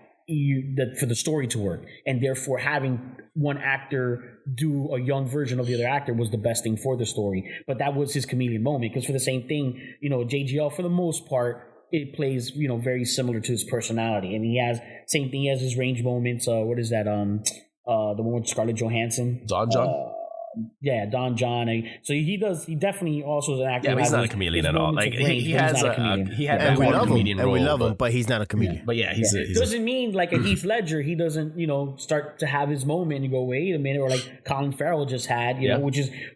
for the story to work, and therefore having one actor do a young version of the other actor was the best thing for the story. But that was his comedian moment, because for the same thing, JGL for the most part, it plays very similar to his personality, and he has his range moments. What is that? The one with Scarlett Johansson, Don John. Don John. So he definitely also is an actor. Yeah, but he's not a chameleon at all. Like he had that one comedian role, and we love him, but he's not a comedian. But yeah, he's doesn't mean like a Heath Ledger, he doesn't start to have his moment and you go, wait a minute, or like Colin Farrell just had,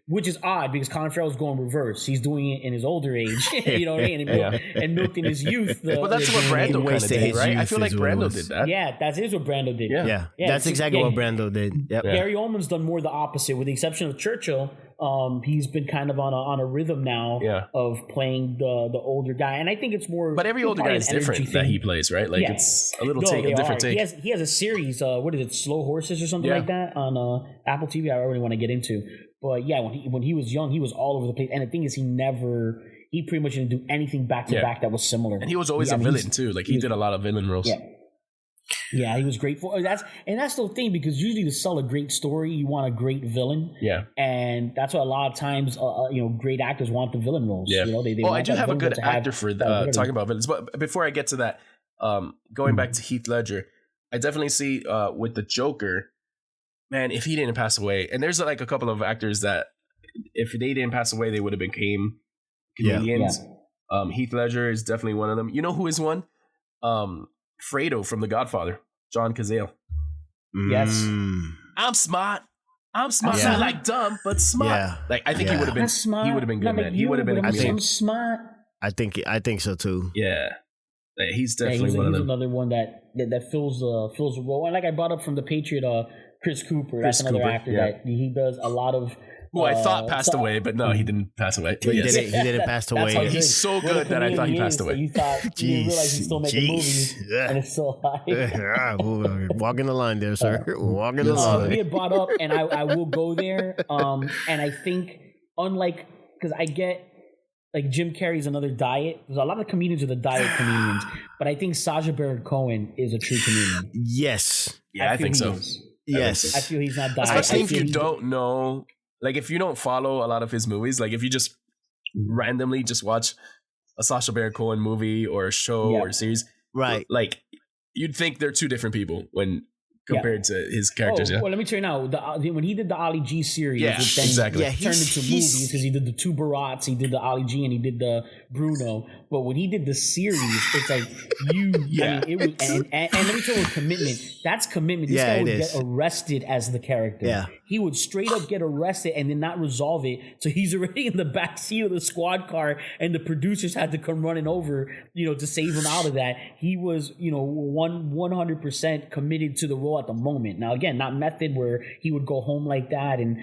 which is odd, because Colin Farrell's going reverse. He's doing it in his older age, you know what I mean, and milked in his youth. Well, that's what Brando kind of did, right? I feel like Brando did that. Yeah, that is what Brando did. Yeah, that's exactly what Brando did. Yep. Gary Oldman's done more the opposite, with the exception of Churchill. He's been kind of on a rhythm now of playing the older guy, and I think it's more. But every older guy is different that he plays, right? Like it's a little different take. He has a series. What is it? Slow Horses or something like that on Apple TV. I really want to get into. But yeah, when he was young, he was all over the place. And the thing is, he pretty much didn't do anything back to back that was similar. And he was always a villain too. Like he did a lot of villain roles. Yeah, he was great for that's the thing, because usually to sell a great story, you want a great villain. Yeah, and that's why a lot of times, great actors want the villain roles. Yeah, they I do have a good actor for talking about villains. But before I get to that, going back to Heath Ledger, I definitely see with the Joker, man, if he didn't pass away, and there's like a couple of actors that if they didn't pass away, they would have became comedians. Yeah. Heath Ledger is definitely one of them. You know who is one? Fredo from The Godfather, John Cazale. Yes. I'm smart. Not like dumb, but smart. Yeah. Like I think he would have been smart. He would have been good, man. He would have been a comedian. I'm smart. I think so too. Yeah. He's definitely one of them. He's another one that fills the role. And like I brought up from The Patriot, Chris Cooper. That's another actor that he does a lot of. Who I thought passed away, but no, he didn't pass away. He didn't pass away. He's so good that I thought he passed away. You didn't realize he's still making movies, and it's so high. Walking the line there, sir. Walking the line. We had brought up, and I will go there. And I think, unlike, because I get, like Jim Carrey's another diet. There's a lot of comedians are the diet comedians, but I think Sacha Baron Cohen is a true comedian. Yes. Yeah, I think so. Yes. I feel he's not diet. Especially if you don't know. Like, if you don't follow a lot of his movies, like if you just randomly just watch a Sacha Baron Cohen movie or a show or a series, right? Like, you'd think they're two different people when compared to his characters. Well, let me tell you now, when he did the Ali G series, which then exactly. turned into movies, because he did the two Barats, he did the Ali G, and he did the Bruno. But when he did the series, it's like I mean, it was, and let me tell you, commitment. That's commitment. This guy would get arrested as the character. Yeah. He would straight up get arrested and then not resolve it. So he's already in the back seat of the squad car, and the producers had to come running over, to save him out of that. He was, 100% committed to the role at the moment. Now, again, not method where he would go home like that and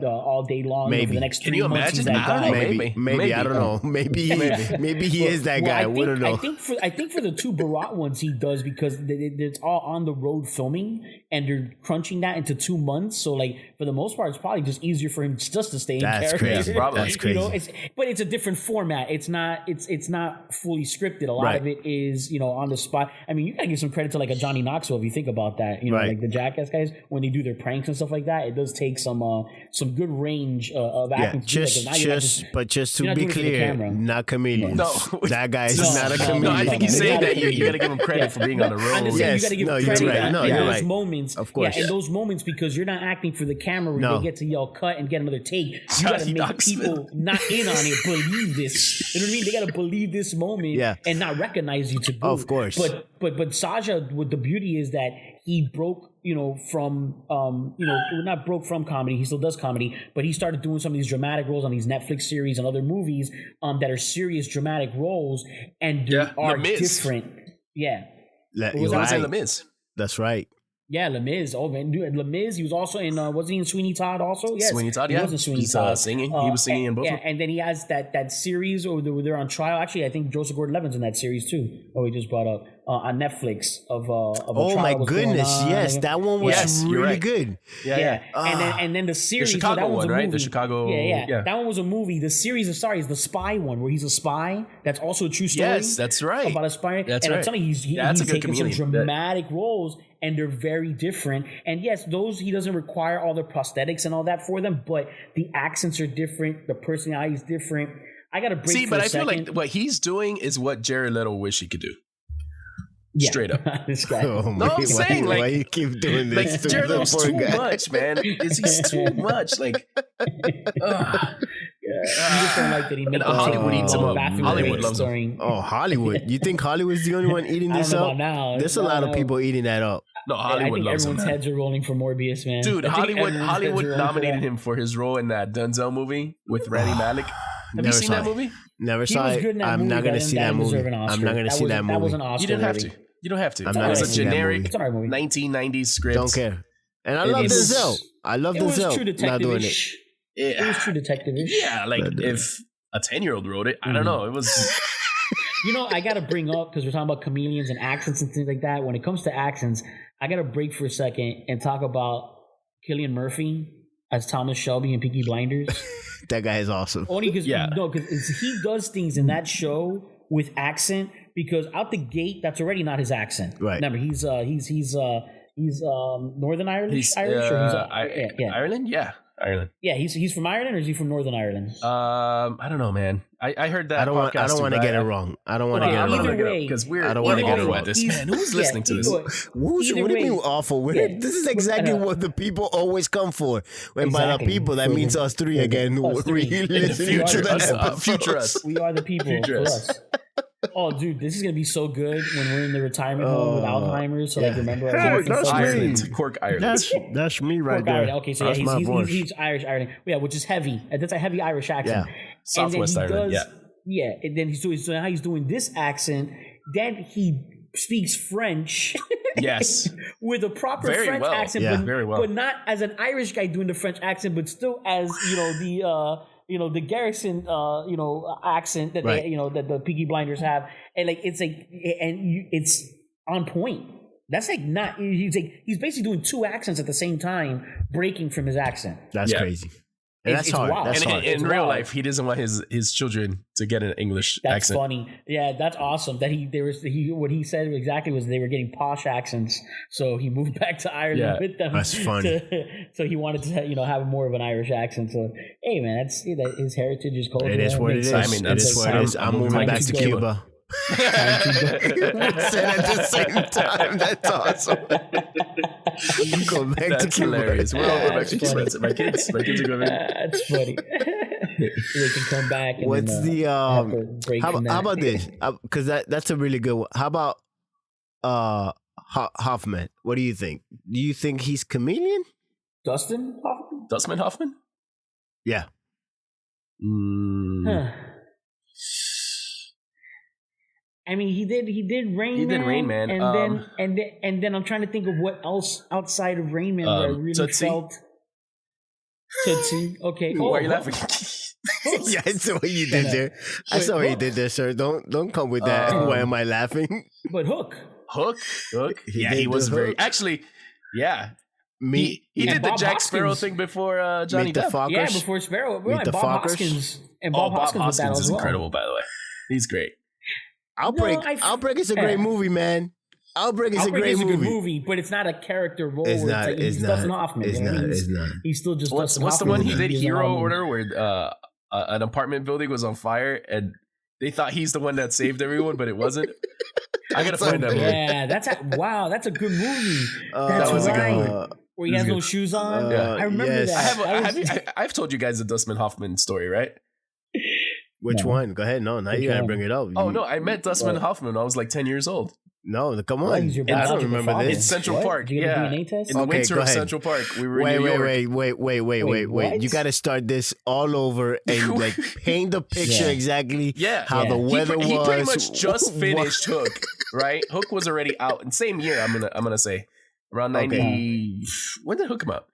all day long for the next 3 months. Can you imagine? Maybe I don't know. Maybe he is that guy. We don't know. I think for the two Barat ones he does because it's all on the road filming and they're crunching that into 2 months. So like for the most part, it's probably just easier for him just to stay in character. Crazy. That's crazy. You know, but it's a different format. It's not fully scripted. A lot of it is on the spot. I mean, you gotta give some credit to like a Johnny Knoxville if you think about that. You know, like the Jackass guys when they do their pranks and stuff like that. It does take some good range of acting. Just to be clear, not Chameleons. No, that guy is not a chameleon. No, I think he's saying that you got to give him credit for being on the road. Yes, you got to give him credit. You're right. Those moments, of course. Yeah, in those moments because you're not acting for the camera where they get to yell cut and get another take. You got to make people not in on it believe this. You know what I mean? They got to believe this moment and not recognize you to go. Of course. But Saja, what the beauty is that he broke, from, not broke from comedy. He still does comedy, but he started doing some of these dramatic roles on these Netflix series and other movies that are serious dramatic roles and they are different. Yeah. Was in Les Mis. That's right. Yeah, Les Mis. Oh man, dude, Les Mis. He was also in. Wasn't he in Sweeney Todd? Also, yes. Sweeney Todd. He was in Sweeney Todd. Singing. He was singing in both. Yeah, and then he has that series where they're on trial. Actually, I think Joseph Gordon-Levitt's in that series too. Oh, we just brought up on Netflix of oh my goodness, yes, that one was really good. Yeah. And then the series, the Chicago one, right? Movie. The Chicago. Yeah. That one was a movie. The series is the spy one where he's a spy. That's also a true story. Yes, that's right. About a spy. That's and right. I'm telling you, he's taking some dramatic roles. And they're very different. And yes, those he doesn't require all the prosthetics and all that for them, but the accents are different. The personality is different. I got to break. See, for but a I second. feel like what he's doing is what Jared Leto wish he could do. Straight up. This guy. I'm saying why you keep doing this? Like Jared Leto's too much, man. He's too much. Like, you just don't like that he makes Hollywood eats him up. Hollywood loves him. Oh, Hollywood! You think Hollywood's the only one eating this up? There's a lot of people eating that up. No, Hollywood loves him. Everyone's heads are rolling for Morbius, man. Dude, Hollywood nominated him for his role in that Denzel movie with Rami Malek. Have you seen that movie? Never saw it. I'm not going to see that movie. I'm not going to see that movie. That was an Oscar. You didn't have to. You don't have to. I'm not It was a generic 1990s script. Don't care. And I love Denzel. It was true detective-ish. It was true detective-ish. Yeah, like if a 10-year-old wrote it, I don't know. It was... I got to bring up, because we're talking about chameleons and accents and things like that. When it comes to accents, I got to break for a second and talk about Cillian Murphy as Thomas Shelby in Peaky Blinders. That guy is awesome. Only because he does things in that show with accent, because out the gate, that's already not his accent. Right. Remember, he's Northern Irish, Ireland? Yeah. Ireland. Yeah, he's from Ireland, or is he from Northern Ireland? I don't know, man. I heard that. I don't want to get it wrong. I don't want to get it wrong because I don't want to get it wrong. This man, who's listening to this? What do you mean awful? This is exactly what the people always come for. When by the people, that means us three again. In the future us. We are the people. For us. Oh, dude, this is gonna be so good when we're in the retirement home with Alzheimer's. So, remember, Cork Ireland. That's me right there. Okay, so he's Irish Ireland. Yeah, which is heavy. That's a heavy Irish accent. Yeah, Southwest Ireland. Yeah, and then so now he's doing this accent. Then he speaks French. Yes, with a proper French accent, but not as an Irish guy doing the French accent, but still as the Garrison, accent that that the Peaky Blinders have, and it's on point. That's he's basically doing two accents at the same time, breaking from his accent. That's crazy. And that's hard. Wild. That's hard. In real life, he doesn't want his children to get an English accent. That's funny. Yeah, that's awesome. That what he said exactly was they were getting posh accents, so he moved back to Ireland with them. That's funny. So he wanted to have more of an Irish accent. So hey, man, that's his heritage is culture. It is what it is. I mean, it is what it is. I'm moving back to Cuba. Said at the same time. That's awesome. Go back to Cuba. Hilarious. We're all going back to Cuba. My kids are going back. That's funny. They can come back. And what's the how about this? Because that's a really good one. How about Hoffman? What do you think? Do you think he's chameleon? Dustin Hoffman? Dustin Hoffman? Yeah. I mean, he did Rain Man. He did Rain Man. And then I'm trying to think of what else outside of Rain Man where I really felt Tootsie. Okay. Why are you laughing? Yeah, I saw what you did there. I saw what you did there, sir. Don't come with that. Why am I laughing? But Hook. Hook. Yeah, did he was the very. Hook. Actually, yeah. Meet He did the Bob Jack Sparrow Hoskins. thing before Johnny Meet the Depp. Fockers. Yeah, before Sparrow. Meet And the Bob Fockers. Hoskins. And Oh, Bob Bob Hoskins was that Hoskins as is well. incredible, by the way. He's great. Outbreak. No, Outbreak is a great movie, man. Outbreak is Outbreak a great is a good movie. movie, but it's not a character role. It's where not. like, It's he's not. Dustin Hoffman. It's you know? not. He's- It's not. He's still just What's Dustin the Hoffman. one he did? He's Hero all- Order, where an apartment building was on fire and they thought he's the one that saved everyone, but it wasn't. I gotta find that movie. Yeah, that's a good movie. That's That was a good right. movie. Where he has no shoes on. Yeah. I remember yes. that. I've told you guys the Dustman Hoffman story, right? Which No. one? Go ahead. No, now Which you gotta one? bring it up. Oh You- no, I met Dustman Hoffman when I was like 10 years old. No, come What, on. he's your I don't biological remember father? this. In Central What? Park, Did you get a yeah. DNA test? In the Okay, winter go of ahead. Central Park, we were Wait, in New York. wait. What? You got to start this all over and like paint the picture Yeah. exactly Yeah. how Yeah. the weather was. He pretty much just What- finished Hook, right? Hook was already out, and same year. I'm gonna say around 90. Okay. When did Hook come out?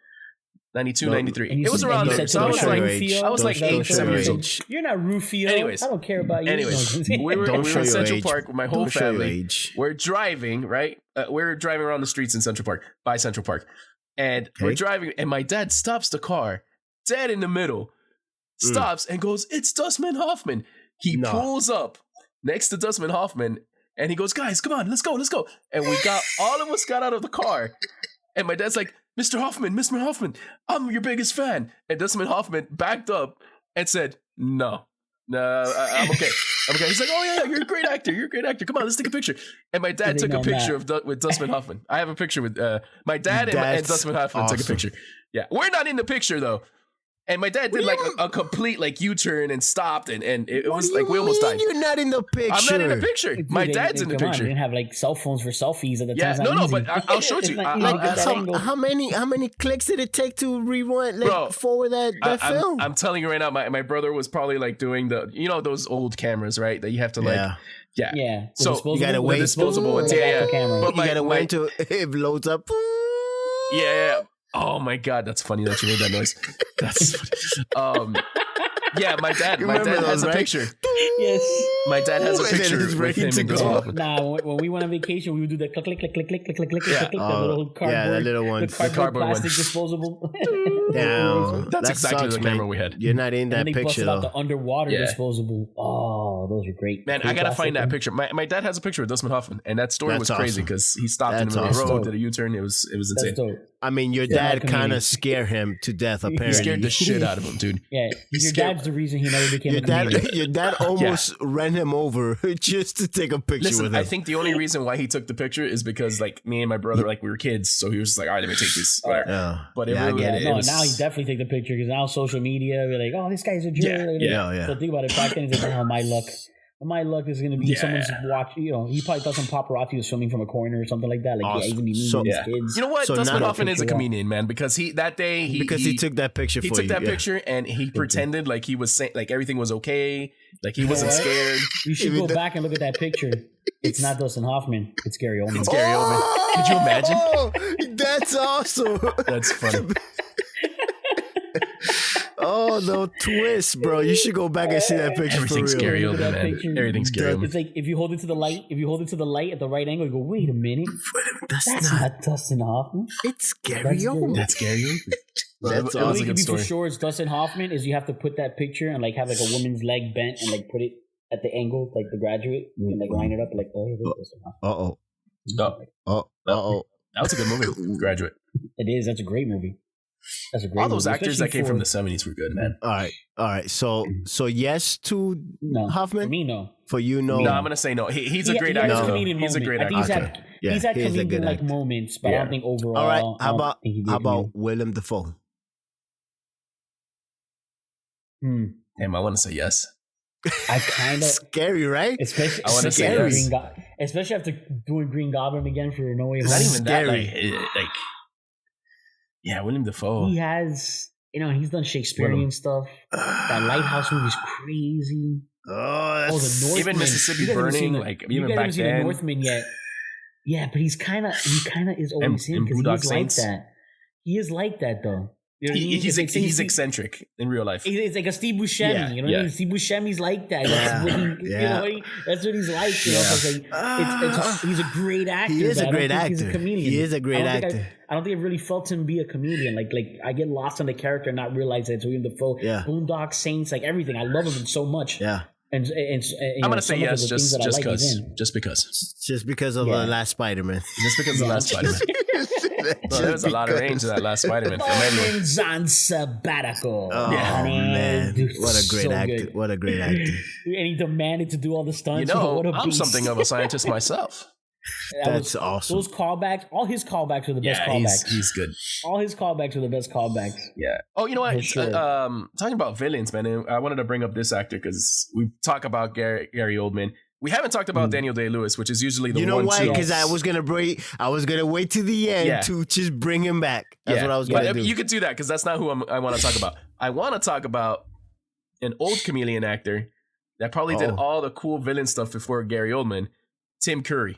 92, No, 93. And you It was said- around and you there. said So I to was me, like, "You're Rufio." I was like Don't 8, show 7 your years old. age. You're not Rufio. Anyways. I don't care about you. Anyways, we were Don't show in your Central age. Park with my whole Don't show your family. age. We're driving, right? We're driving around the streets in Central Park, by Central Park. And we're Okay. driving, and my dad stops the car, dead in the middle, stops and goes, "It's Dustman Hoffman." He No. pulls up next to Dustman Hoffman, and he goes, "Guys, come on, let's go. And all of us got out of the car. And my dad's like, Mr. Hoffman, I'm your biggest fan." And Dustman Hoffman backed up and said, No, I'm okay. He's like, "Oh yeah, you're a great actor. Come on, let's take a picture." And my dad Did took they a know picture that? with Dustman Hoffman. I have a picture with my dad and That's Dustman Hoffman took a awesome. picture. Yeah, we're not in the picture though. And my dad did like a complete like U-turn and stopped, and it What was do you like we almost mean died. You're not in the picture. I'm not in the picture. Dude, My they- dad's in the come on, They picture. didn't have like cell phones for selfies at the Yeah, time. no, but I'll show it to you. How many clicks did it take to rewind, Bro, forward that film? I'm telling you right now, my brother was probably like doing those old cameras, right? That you have to like, yeah. Yeah. So, Disposable? you gotta With wait. disposable ones, With yeah. the camera. But you gotta wait until it loads up. Yeah. Oh my god, that's funny that you made that noise. That's funny. Yeah, my dad remember has those, a right? picture. Yes. My dad has a And then picture it's with ready him to and go. Dustin Hoffman. Nah, when we went on vacation, we would do the click, click, click, click, click, click, click, click, Yeah. click, click, the little cardboard. yeah, that little one. The The cardboard cardboard plastic one. disposable. Damn, That's that exactly sucks, the camera man. we had. You're not in And that they picture busted out though. the underwater Yeah. disposable. Oh, those are great. Man, Cool I gotta plastic find that one. picture. My dad has a picture of Dustin Hoffman, and that story That's was crazy awesome. because he stopped in the That's middle of the awesome. road, did a U-turn. It was That's insane. dope. I mean, your Yeah, dad kind comedian. of scared him to death. Apparently, He scared the shit out of him, dude. Yeah, your scared- dad's the reason he never became Your a comedian. your dad almost ran him over just to take a picture Listen, with him. I think the only reason why he took the picture is because like me and my brother, like we were kids, so he was just like, "All right, let me take this." Whatever. Yeah, But it yeah, really- I get it. it No, was- now he definitely take the picture because now social media, we're like, oh, this guy's a jerk. Yeah. So think about it. Back then, he's like, oh, my luck. My luck is going to be Yeah. someone's watching. You know, he probably thought some paparazzi was filming from a corner or something like that. Like, yeah, he's going to be mean So- to his Yeah. kids. You know what? So Dustin now- Hoffman is a Picture, yeah. comedian, man, because he took that picture he for took you. that yeah. picture and he pretended like he was saying like everything was okay, like he know wasn't what? scared. You should Even go back and look at that picture. It's not Dustin Hoffman. It's Gary Oldman. It's Gary Oldman. Could you imagine? Oh, that's awesome. That's funny. Oh, no twist, bro. You should go back and see that picture Everything's for real. Gary Look at Oldman, that man. picture. Everything's Gary Oldman. It's like if you hold it to the light, at the right angle, you go, wait a minute, That's that's not. not Dustin Hoffman. It's Gary That's Gary. Oldman. That's Gary Oldman. That's It The was way a you good can be for story. sure it's Dustin Hoffman is you have to put that picture and like have like a woman's leg bent and like put it at the angle, like The Graduate, and like line it up like, oh, here's Dustin Hoffman. No, that was a good movie. Graduate. It is. That's a great movie. That's a great All those movie, actors that especially came from for- the 70s were good, man. All right. So yes to No, Hoffman? For me, no. For you, no. No, I'm gonna say no. He's a He- great he has actor. comedian He's a moment. great I think actor. he's had he is a good comedian like actor. moments, but I Yeah. don't think overall. All right. I How don't about think he'd be how a comedian. about Willem Dafoe? Damn, I want to say yes. I kind of, Scary, right? especially I wanna say after yes. especially after doing Green Goblin again for No Way Home. Not even that. Scary. Like, yeah, William Dafoe. He has, he's done Shakespearean stuff. That Lighthouse movie's crazy. Oh, Oh, that's the Northman. Even Mississippi You guys haven't seen Burning, the- like, you even guys back haven't seen then. the Northman yet. Yeah, but he kind of is always him and because he Boondock is like Saints. that. He is like that though. You know what I mean? He's It's like he's Steve- eccentric in real life. It's like a Steve Buscemi, Yeah, you know what I mean? Steve Buscemi's like that. That's what he, you know, that's what he's like. You know, so it's like, he's a great actor. He is a but I don't great think He's a actor. chameleon. He is a great actor. I don't think I really felt him be a chameleon. Like I get lost in the character and not realize that it's William Dafoe. Yeah. Boondock Saints, like everything. I love him so much. Yeah. And I'm gonna say yes, just because. Just because of the last Spider-Man. Just because of the last Spider-Man. Well, there's a lot of range in that last Spider-Man film. Anyway. Martin's on sabbatical. Oh man, Dude, what a great so actor! good. What a great actor! And he demanded to do all the stunts. You know, what a I'm beast. something of a scientist myself. That's awesome. Those callbacks, all his callbacks were the best Yeah, callbacks. he's good. All his callbacks were the best callbacks. Yeah. Oh, you know what? For sure. Talking about villains, man. I wanted to bring up this actor because we talk about Gary Oldman. We haven't talked about Daniel Day-Lewis, which is usually the one. You know why? too. Because I was gonna wait to the end to just bring him back. That's what I was gonna do. You could do that because that's not who I want to talk about. I want to talk about an old chameleon actor that probably did all the cool villain stuff before Gary Oldman, Tim Curry.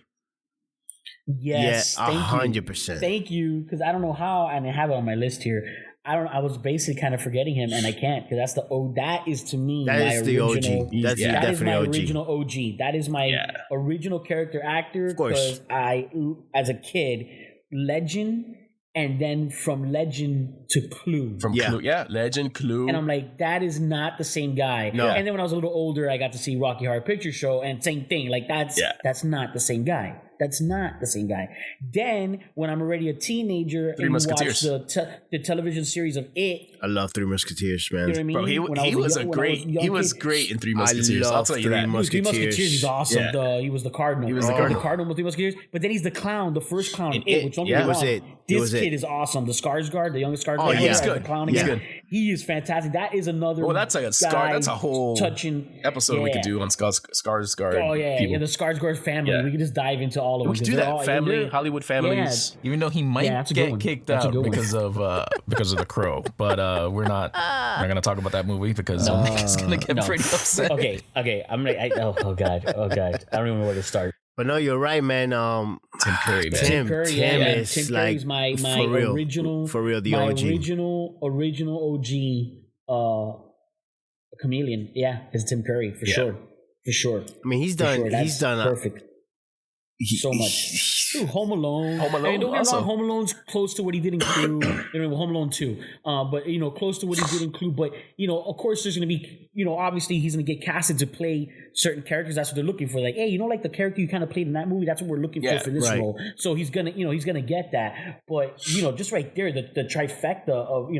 Yes, Yeah, thank you. 100%. Thank you, because I don't know how, and I have it on my list here. I was basically kind of forgetting him, and I can't because that's that is to me That my is the original. OG. That's that is my definitely OG. original OG. That is my original character actor. Of course. Because I, as a kid, Legend, and then from Legend to Clue. Clue, Legend, Clue. And I'm like, that is not the same guy. No. And then when I was a little older, I got to see Rocky Horror Picture Show, and same thing. Like that's not the same guy. That's not the same guy. Then when I'm already a teenager and watch the television series of It. I love Three Musketeers, man. You know what I mean? Bro, he was great in Three Musketeers. I'll tell you that. Three Musketeers, he's awesome. Yeah. He was the Cardinal. He was the Cardinal. The Cardinal with Three Musketeers. But then he's the clown, the first clown in It, which don't get me wrong. This kid is awesome. The Skarsgård, the youngest Skarsgård. Oh, yeah. He's good. The clown He's again. good. He is fantastic. That is another. Well, that's like that's a whole touching episode we could do on Skarsgård. Oh yeah, people. the Skarsgård family. Yeah. We could just dive into all of them. We could do that. Hollywood families. Even though he might get kicked out because of The Crow, but we're not gonna talk about that movie because he's gonna get pretty upset. Okay. I'm like, oh god. I don't even know where to start. But no, you're right, man. Tim Curry, man. Tim Curry is Tim like Curry's my original, for real, the my OG. original OG chameleon. Yeah, is Tim Curry for sure. I mean, he's done perfect. So much. Dude, Home Alone. Home Alone, Hey, don't get me awesome. wrong, Home Alone's close to what he did in Clue. Home Alone 2. But, close to what he did in Clue. But, of course, there's going to be, obviously he's going to get casted to play certain characters. That's what they're looking for. Like, hey, like the character you kind of played in that movie? That's what we're looking for this role. So he's going to, he's going to get that. But, just right there, the trifecta of,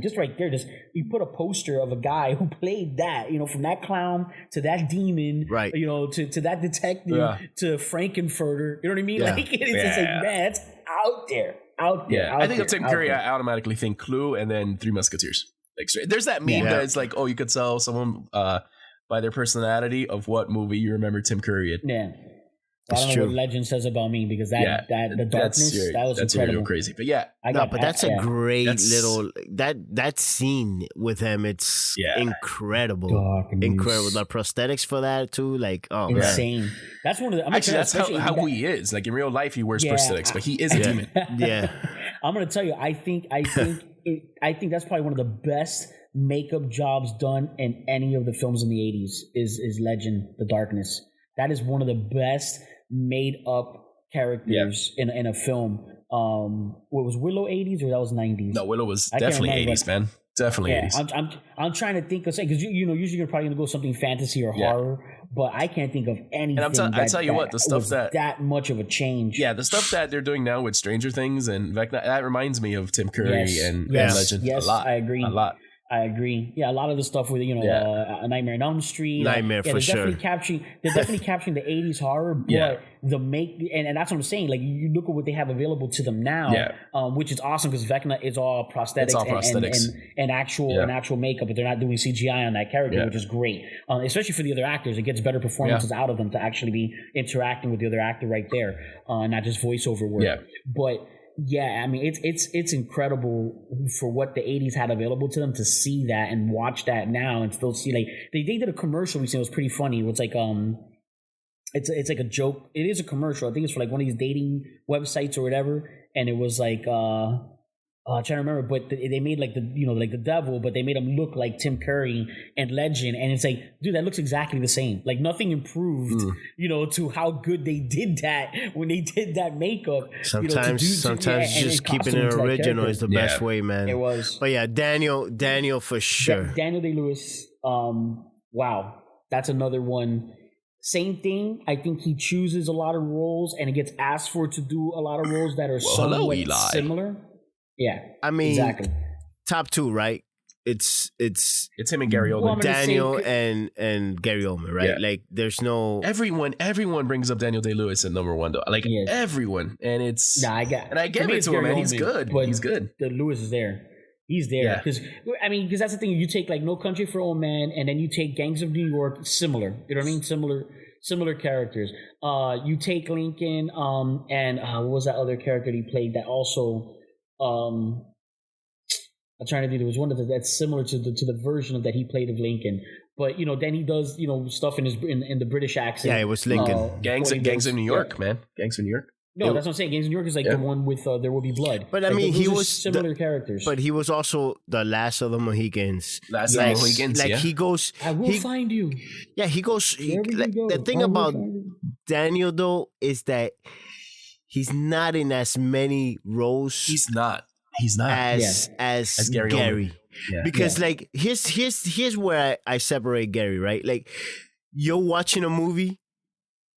just right there, you put a poster of a guy who played that, from that clown to that demon, right? To that detective to Frankenfurter. You know what I mean? Yeah. Like, it's just like, man, it's out there. I think of Tim Curry, I automatically think Clue and then Three Musketeers. Like, there's that meme that it's like, oh, you could tell someone by their personality of what movie you remember Tim Curry in. Yeah. I don't know what Legend says about me because that the darkness, that was that's incredible. Real crazy. But that's a great little that scene with him. It's incredible, incredible. The prosthetics for that too, like insane. Man. That's one of the. Actually, that's how he is. Like in real life, he wears prosthetics, but he is a demon. Yeah, I'm gonna tell you. I think that's probably one of the best makeup jobs done in any of the films in the 80s. Is Legend, The Darkness. That is one of the best made up characters in a film. What was Willow 80s or that was 90s? No, Willow was definitely 80s, man. Definitely 80s. I'm trying to think of something because usually you're probably gonna go something fantasy or horror, but I can't think of anything. And I tell you what, the stuff that much of a change. Yeah, the stuff that they're doing now with Stranger Things and that reminds me of Tim Curry and Legend a lot. I agree. A lot. I agree. Yeah, a lot of the stuff with A Nightmare on Elm Street. Nightmare for sure. They're definitely capturing the 80s horror, but and that's what I'm saying. Like you look at what they have available to them now, which is awesome because Vecna is all prosthetics, and actual makeup, but they're not doing CGI on that character, which is great. Especially for the other actors, it gets better performances out of them to actually be interacting with the other actor right there, not just voiceover work. Yeah. But yeah, I mean it's incredible for what the 80s had available to them to see that and watch that now and still see like they did a commercial recently. It was pretty funny. It was like it's like a joke. It is a commercial. I think it's for like one of these dating websites or whatever. And it was like I'm trying to remember, but they made like the devil, but they made him look like Tim Curry and Legend, and it's like, dude, that looks exactly the same. Like nothing improved, to how good they did that when they did that makeup. Sometimes just keeping it original is the best way, man. It was. But yeah, Daniel for sure. Daniel Day-Lewis. Wow, that's another one. Same thing. I think he chooses a lot of roles, and he gets asked for to do a lot of roles that are somewhat similar. Yeah, I mean, exactly. Top two, right? It's him and Gary Oldman. Well, Daniel and Gary Oldman, right? Yeah. Like, there's no everyone brings up Daniel Day-Lewis at number one though. Like everyone, and it's I give it to him, man. He's good. He's good. The Lewis is there. He's there because that's the thing. You take like No Country for Old Men, and then you take Gangs of New York. Similar, you know what I mean? Similar characters. You take Lincoln, and what was that other character he played that also? I'm trying to think. There was one that's similar to the version of that he played of Lincoln, but then he does stuff in the British accent. Yeah, it was Lincoln. Gangs of New York, man. Gangs of New York. No, that's what I'm saying. Gangs of New York is like the one with There Will Be Blood. But I mean, he was similar characters. But he was also the last of the Mohicans. He goes. I will find you. Yeah, he goes. The thing about Daniel though is that he's not in as many roles. He's not as Gary. Yeah. Because like here's where I separate Gary, right? Like, you're watching a movie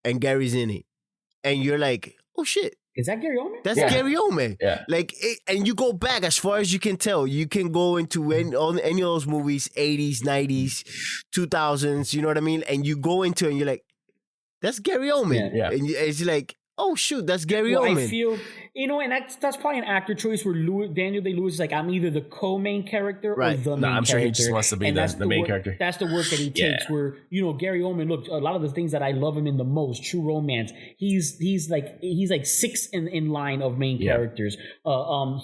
and Gary's in it, and you're like, oh shit, is that Gary Oldman? That's Gary Oldman. Yeah. Like, and you go back as far as you can tell. You can go into any of those movies, 80s, 90s, 2000s. You know what I mean? And you go into it and you're like, that's Gary Oldman. Yeah. And it's like, oh shoot, that's Gary Oldman. I feel, and that's probably an actor choice where Daniel Day-Lewis is like, I'm either the co-main character or the main character. I'm sure he just wants to be the main character. That's the work that he takes. Where Gary Oldman, look, a lot of the things that I love him in the most, True Romance. He's like sixth in line of main characters.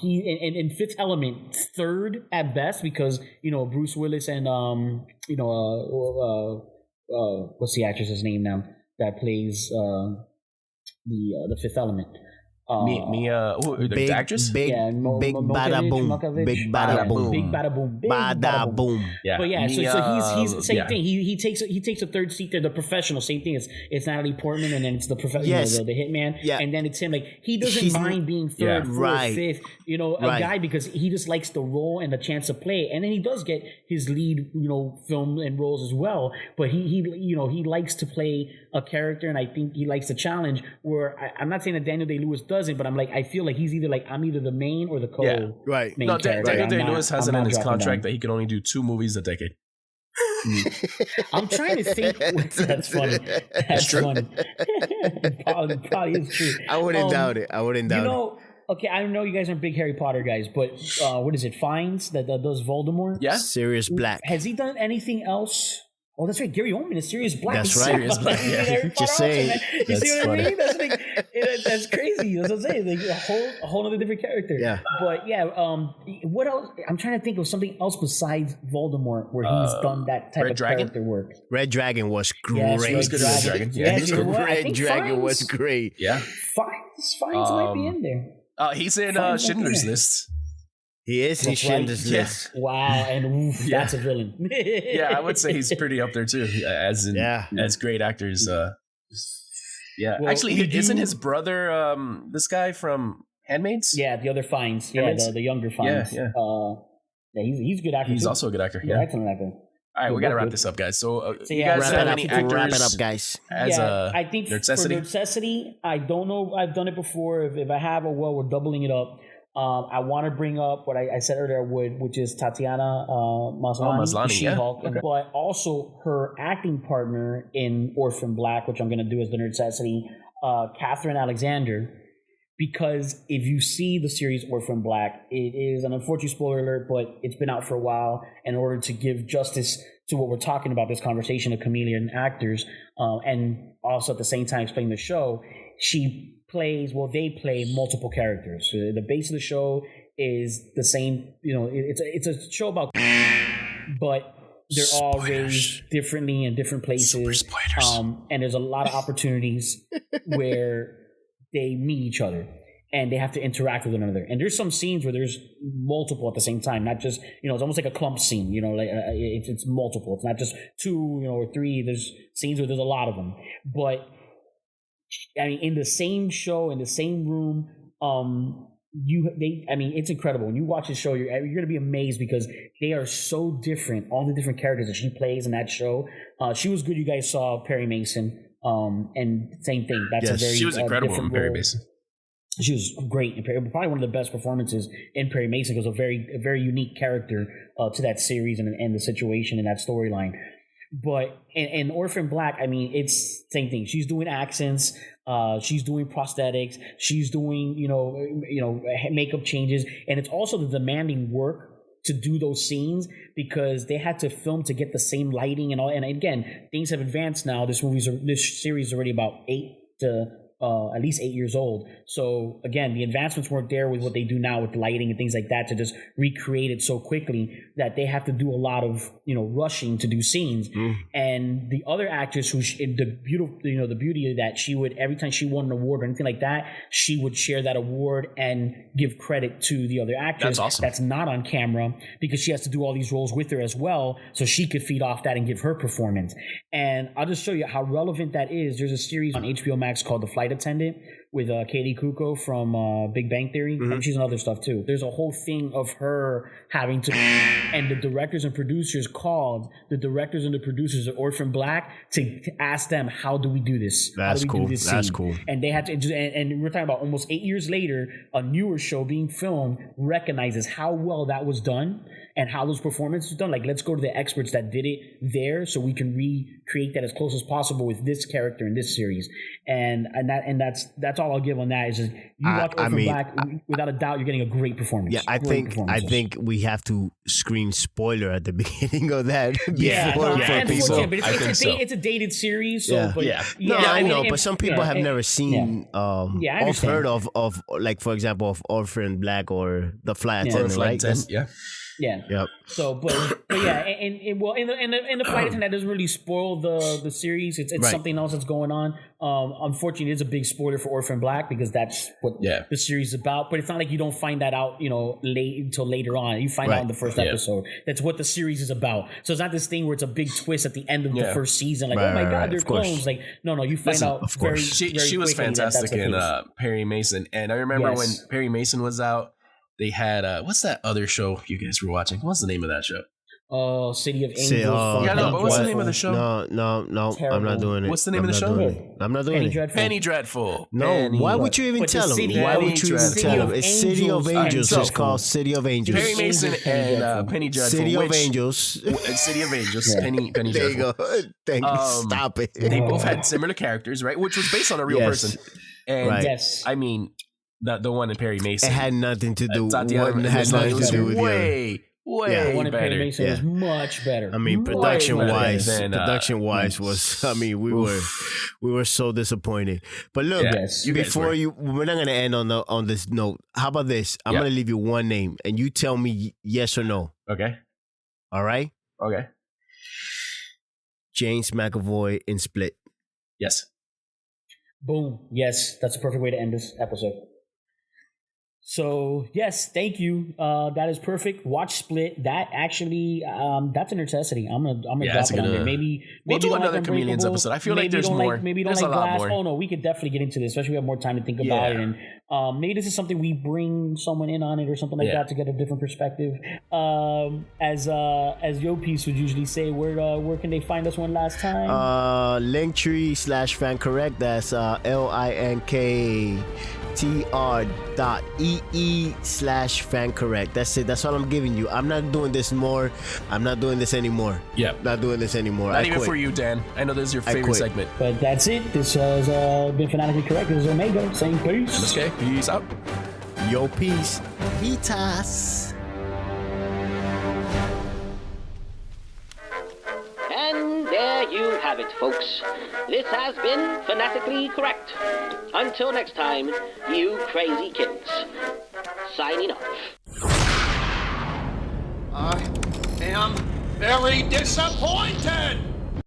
He in Fifth Element, third at best, because Bruce Willis and what's the actress's name now that plays the Fifth Element. The actress? Big bada boom. Big bada boom. Yeah. But yeah, so he's same thing. He takes a third seat there. The professional, same thing. It's Natalie Portman, and then it's the professional, the hitman. Yeah. And then it's him. Like, he doesn't mind being third, fourth, fifth. Guy, because he just likes the role and the chance to play. And then he does get his lead, film and roles as well. But he likes to play a character, and I think he likes the challenge. Where I'm not saying that Daniel Day-Lewis doesn't, but I'm like, I feel like he's either like, I'm either the main or the main character. Daniel Day-Lewis has it in his contract that he can only do 2 movies a decade. I'm trying to think. That's funny. That's funny. probably is true. I wouldn't doubt it. Okay, I know you guys are big Harry Potter guys, but what is it? Fiennes that does Voldemort? Yeah, Sirius Black. Has he done anything else? Oh, that's right. Gary Oldman is Sirius Black. That's right. Sirius Black. Yeah. Just saying. You see what I mean? That's crazy. That's what I'm saying. Like a whole other different character. Yeah. But yeah, what else? I'm trying to think of something else besides Voldemort where he's done that type of character work. Red Dragon was great. Yes, Red Dragon. Red Dragon was great. Yeah. Fiennes might be in there. He's in Schindler's List. He is. He's Schindler's List. Wow, and that's a villain. Yeah, I would say he's pretty up there too, as great actors. Yeah, well, actually, isn't his brother this guy from Handmaids? Yeah, the other Fiennes. Yeah, the younger Fiennes. Yeah. He's a good actor. He's also a good actor. Yeah, excellent actor. All right, we got to wrap this up, guys. So you guys have any actors? Wrap it up, guys. I think for Necessity, I don't know if I've done it before. If I have, we're doubling it up. I want to bring up what I said earlier, which is Tatiana Maslany, She-Hulk, but also her acting partner in Orphan Black, which I'm going to do as the Necessity, Catherine Alexander. Because if you see the series Orphan Black, it is an unfortunate spoiler alert, but it's been out for a while. In order to give justice to what we're talking about, this conversation of chameleon actors, and also at the same time explain the show, they play multiple characters. So the base of the show is the same. It's a show about, but they're all raised differently in different places. And there's a lot of opportunities where they meet each other. and they have to interact with one another. And there's some scenes where there's multiple at the same time, not just, it's almost like a clump scene, like it's multiple. It's not just 2, or 3. There's scenes where there's a lot of them. But I mean, in the same show, in the same room, it's incredible. When you watch the show, you're going to be amazed because they are so different. All the different characters that she plays in that show. She was good. You guys saw Perry Mason, and same thing. She was incredible in Perry Mason. She was great. Probably one of the best performances in Perry Mason because a very unique character to that series and the situation and that storyline. But in Orphan Black, I mean, it's same thing. She's doing accents. She's doing prosthetics. She's doing makeup changes, and it's also the demanding work to do those scenes because they had to film to get the same lighting and all. And again, things have advanced now. This series is already about 8 to at least 8 years old. So again, the advancements weren't there with what they do now with lighting and things like that to just recreate it so quickly that they have to do a lot of rushing to do scenes. And the other actress the beauty of that, she would, every time she won an award or anything like that, she would share that award and give credit to the other actress. That's awesome. That's not on camera because she has to do all these roles with her as well, so she could feed off that and give her performance. And I'll just show you how relevant that is. There's a series on HBO Max called The Flight Attendant with Katie Kuko from Big Bang Theory. She's in other stuff too. There's a whole thing of her having to, and the directors and producers called the directors and the producers of Orphan Black to ask them, how do we do this? That's cool. That's cool. And they had to, and we're talking about almost 8 years later, a newer show being filmed recognizes how well that was done and how those performances were done. Like, let's go to the experts that did it there so we can recreate that as close as possible with this character in this series. And that's all I'll give on that is just you watch Orphan Black, without a doubt you're getting a great performance. Yeah, I think we have to scream spoiler at the beginning of that. It's a dated series, so I know, but some people have never seen or heard of like, for example, of Orphan Black or The Flight Attendant, right? Yeah. Yep. So, but yeah, and in the Flight Attendant, that doesn't really spoil the series. It's right. Something else that's going on. Unfortunately, it's a big spoiler for Orphan Black because that's what the series is about. But it's not like you don't find that out, until later on. You find out in the first episode. That's what the series is about. So it's not this thing where it's a big twist at the end of the first season. Like, oh my God, they're clones. Like, no, you find out. Of course, she was fantastic in Perry Mason, and I remember when Perry Mason was out. They had what's that other show you guys were watching? What's the name of that show? City of Angels. But what's the name of the show? No, I'm not doing it. What's the name of the show? I'm not doing it. Penny Dreadful. No, why would you even tell him? Why would you even tell him? It's City of Angels. It's called City of Angels. Perry Mason and Penny Dreadful. City of Angels. City of Angels. Penny Dreadful. There you go. Thank you. Stop it. They both had similar characters, right? Which was based on a real person. And I mean, the one in Perry Mason. It had nothing to do. One had nothing to do with way the one in Perry Mason was much better. I mean, production wise was. I mean, we were so disappointed. But look, we're not gonna end on this note. How about this? I'm gonna leave you one name, and you tell me yes or no. Okay. All right. Okay. James McAvoy in Split. Yes. Boom. Yes, that's a perfect way to end this episode. So yes, thank you. That is perfect. Watch Split. That actually, that's a necessity. I'm gonna drop it on there. Maybe we'll do another Chameleons episode. I feel like there's more. Maybe you don't like Glass. Oh no, we could definitely get into this, especially we have more time to think about it. And maybe this is something we bring someone in on it or something like that to get a different perspective. As Yo Piece would usually say, where can they find us one last time? Linktr.ee/Fancorrect. That's linktr.ee/Fancorrect. That's it. That's all I'm giving you. I'm not doing this more. I'm not doing this anymore. Yeah. Not doing this anymore. Not even for you, Dan. I know this is your favorite segment. But that's it. This has been Fanatically Correct. This is Omega saying peace. Okay. Peace out. Yo, peace. Vitas. And there you have it, folks. This has been Fanatically Correct. Until next time, you crazy kids. Signing off. I am very disappointed!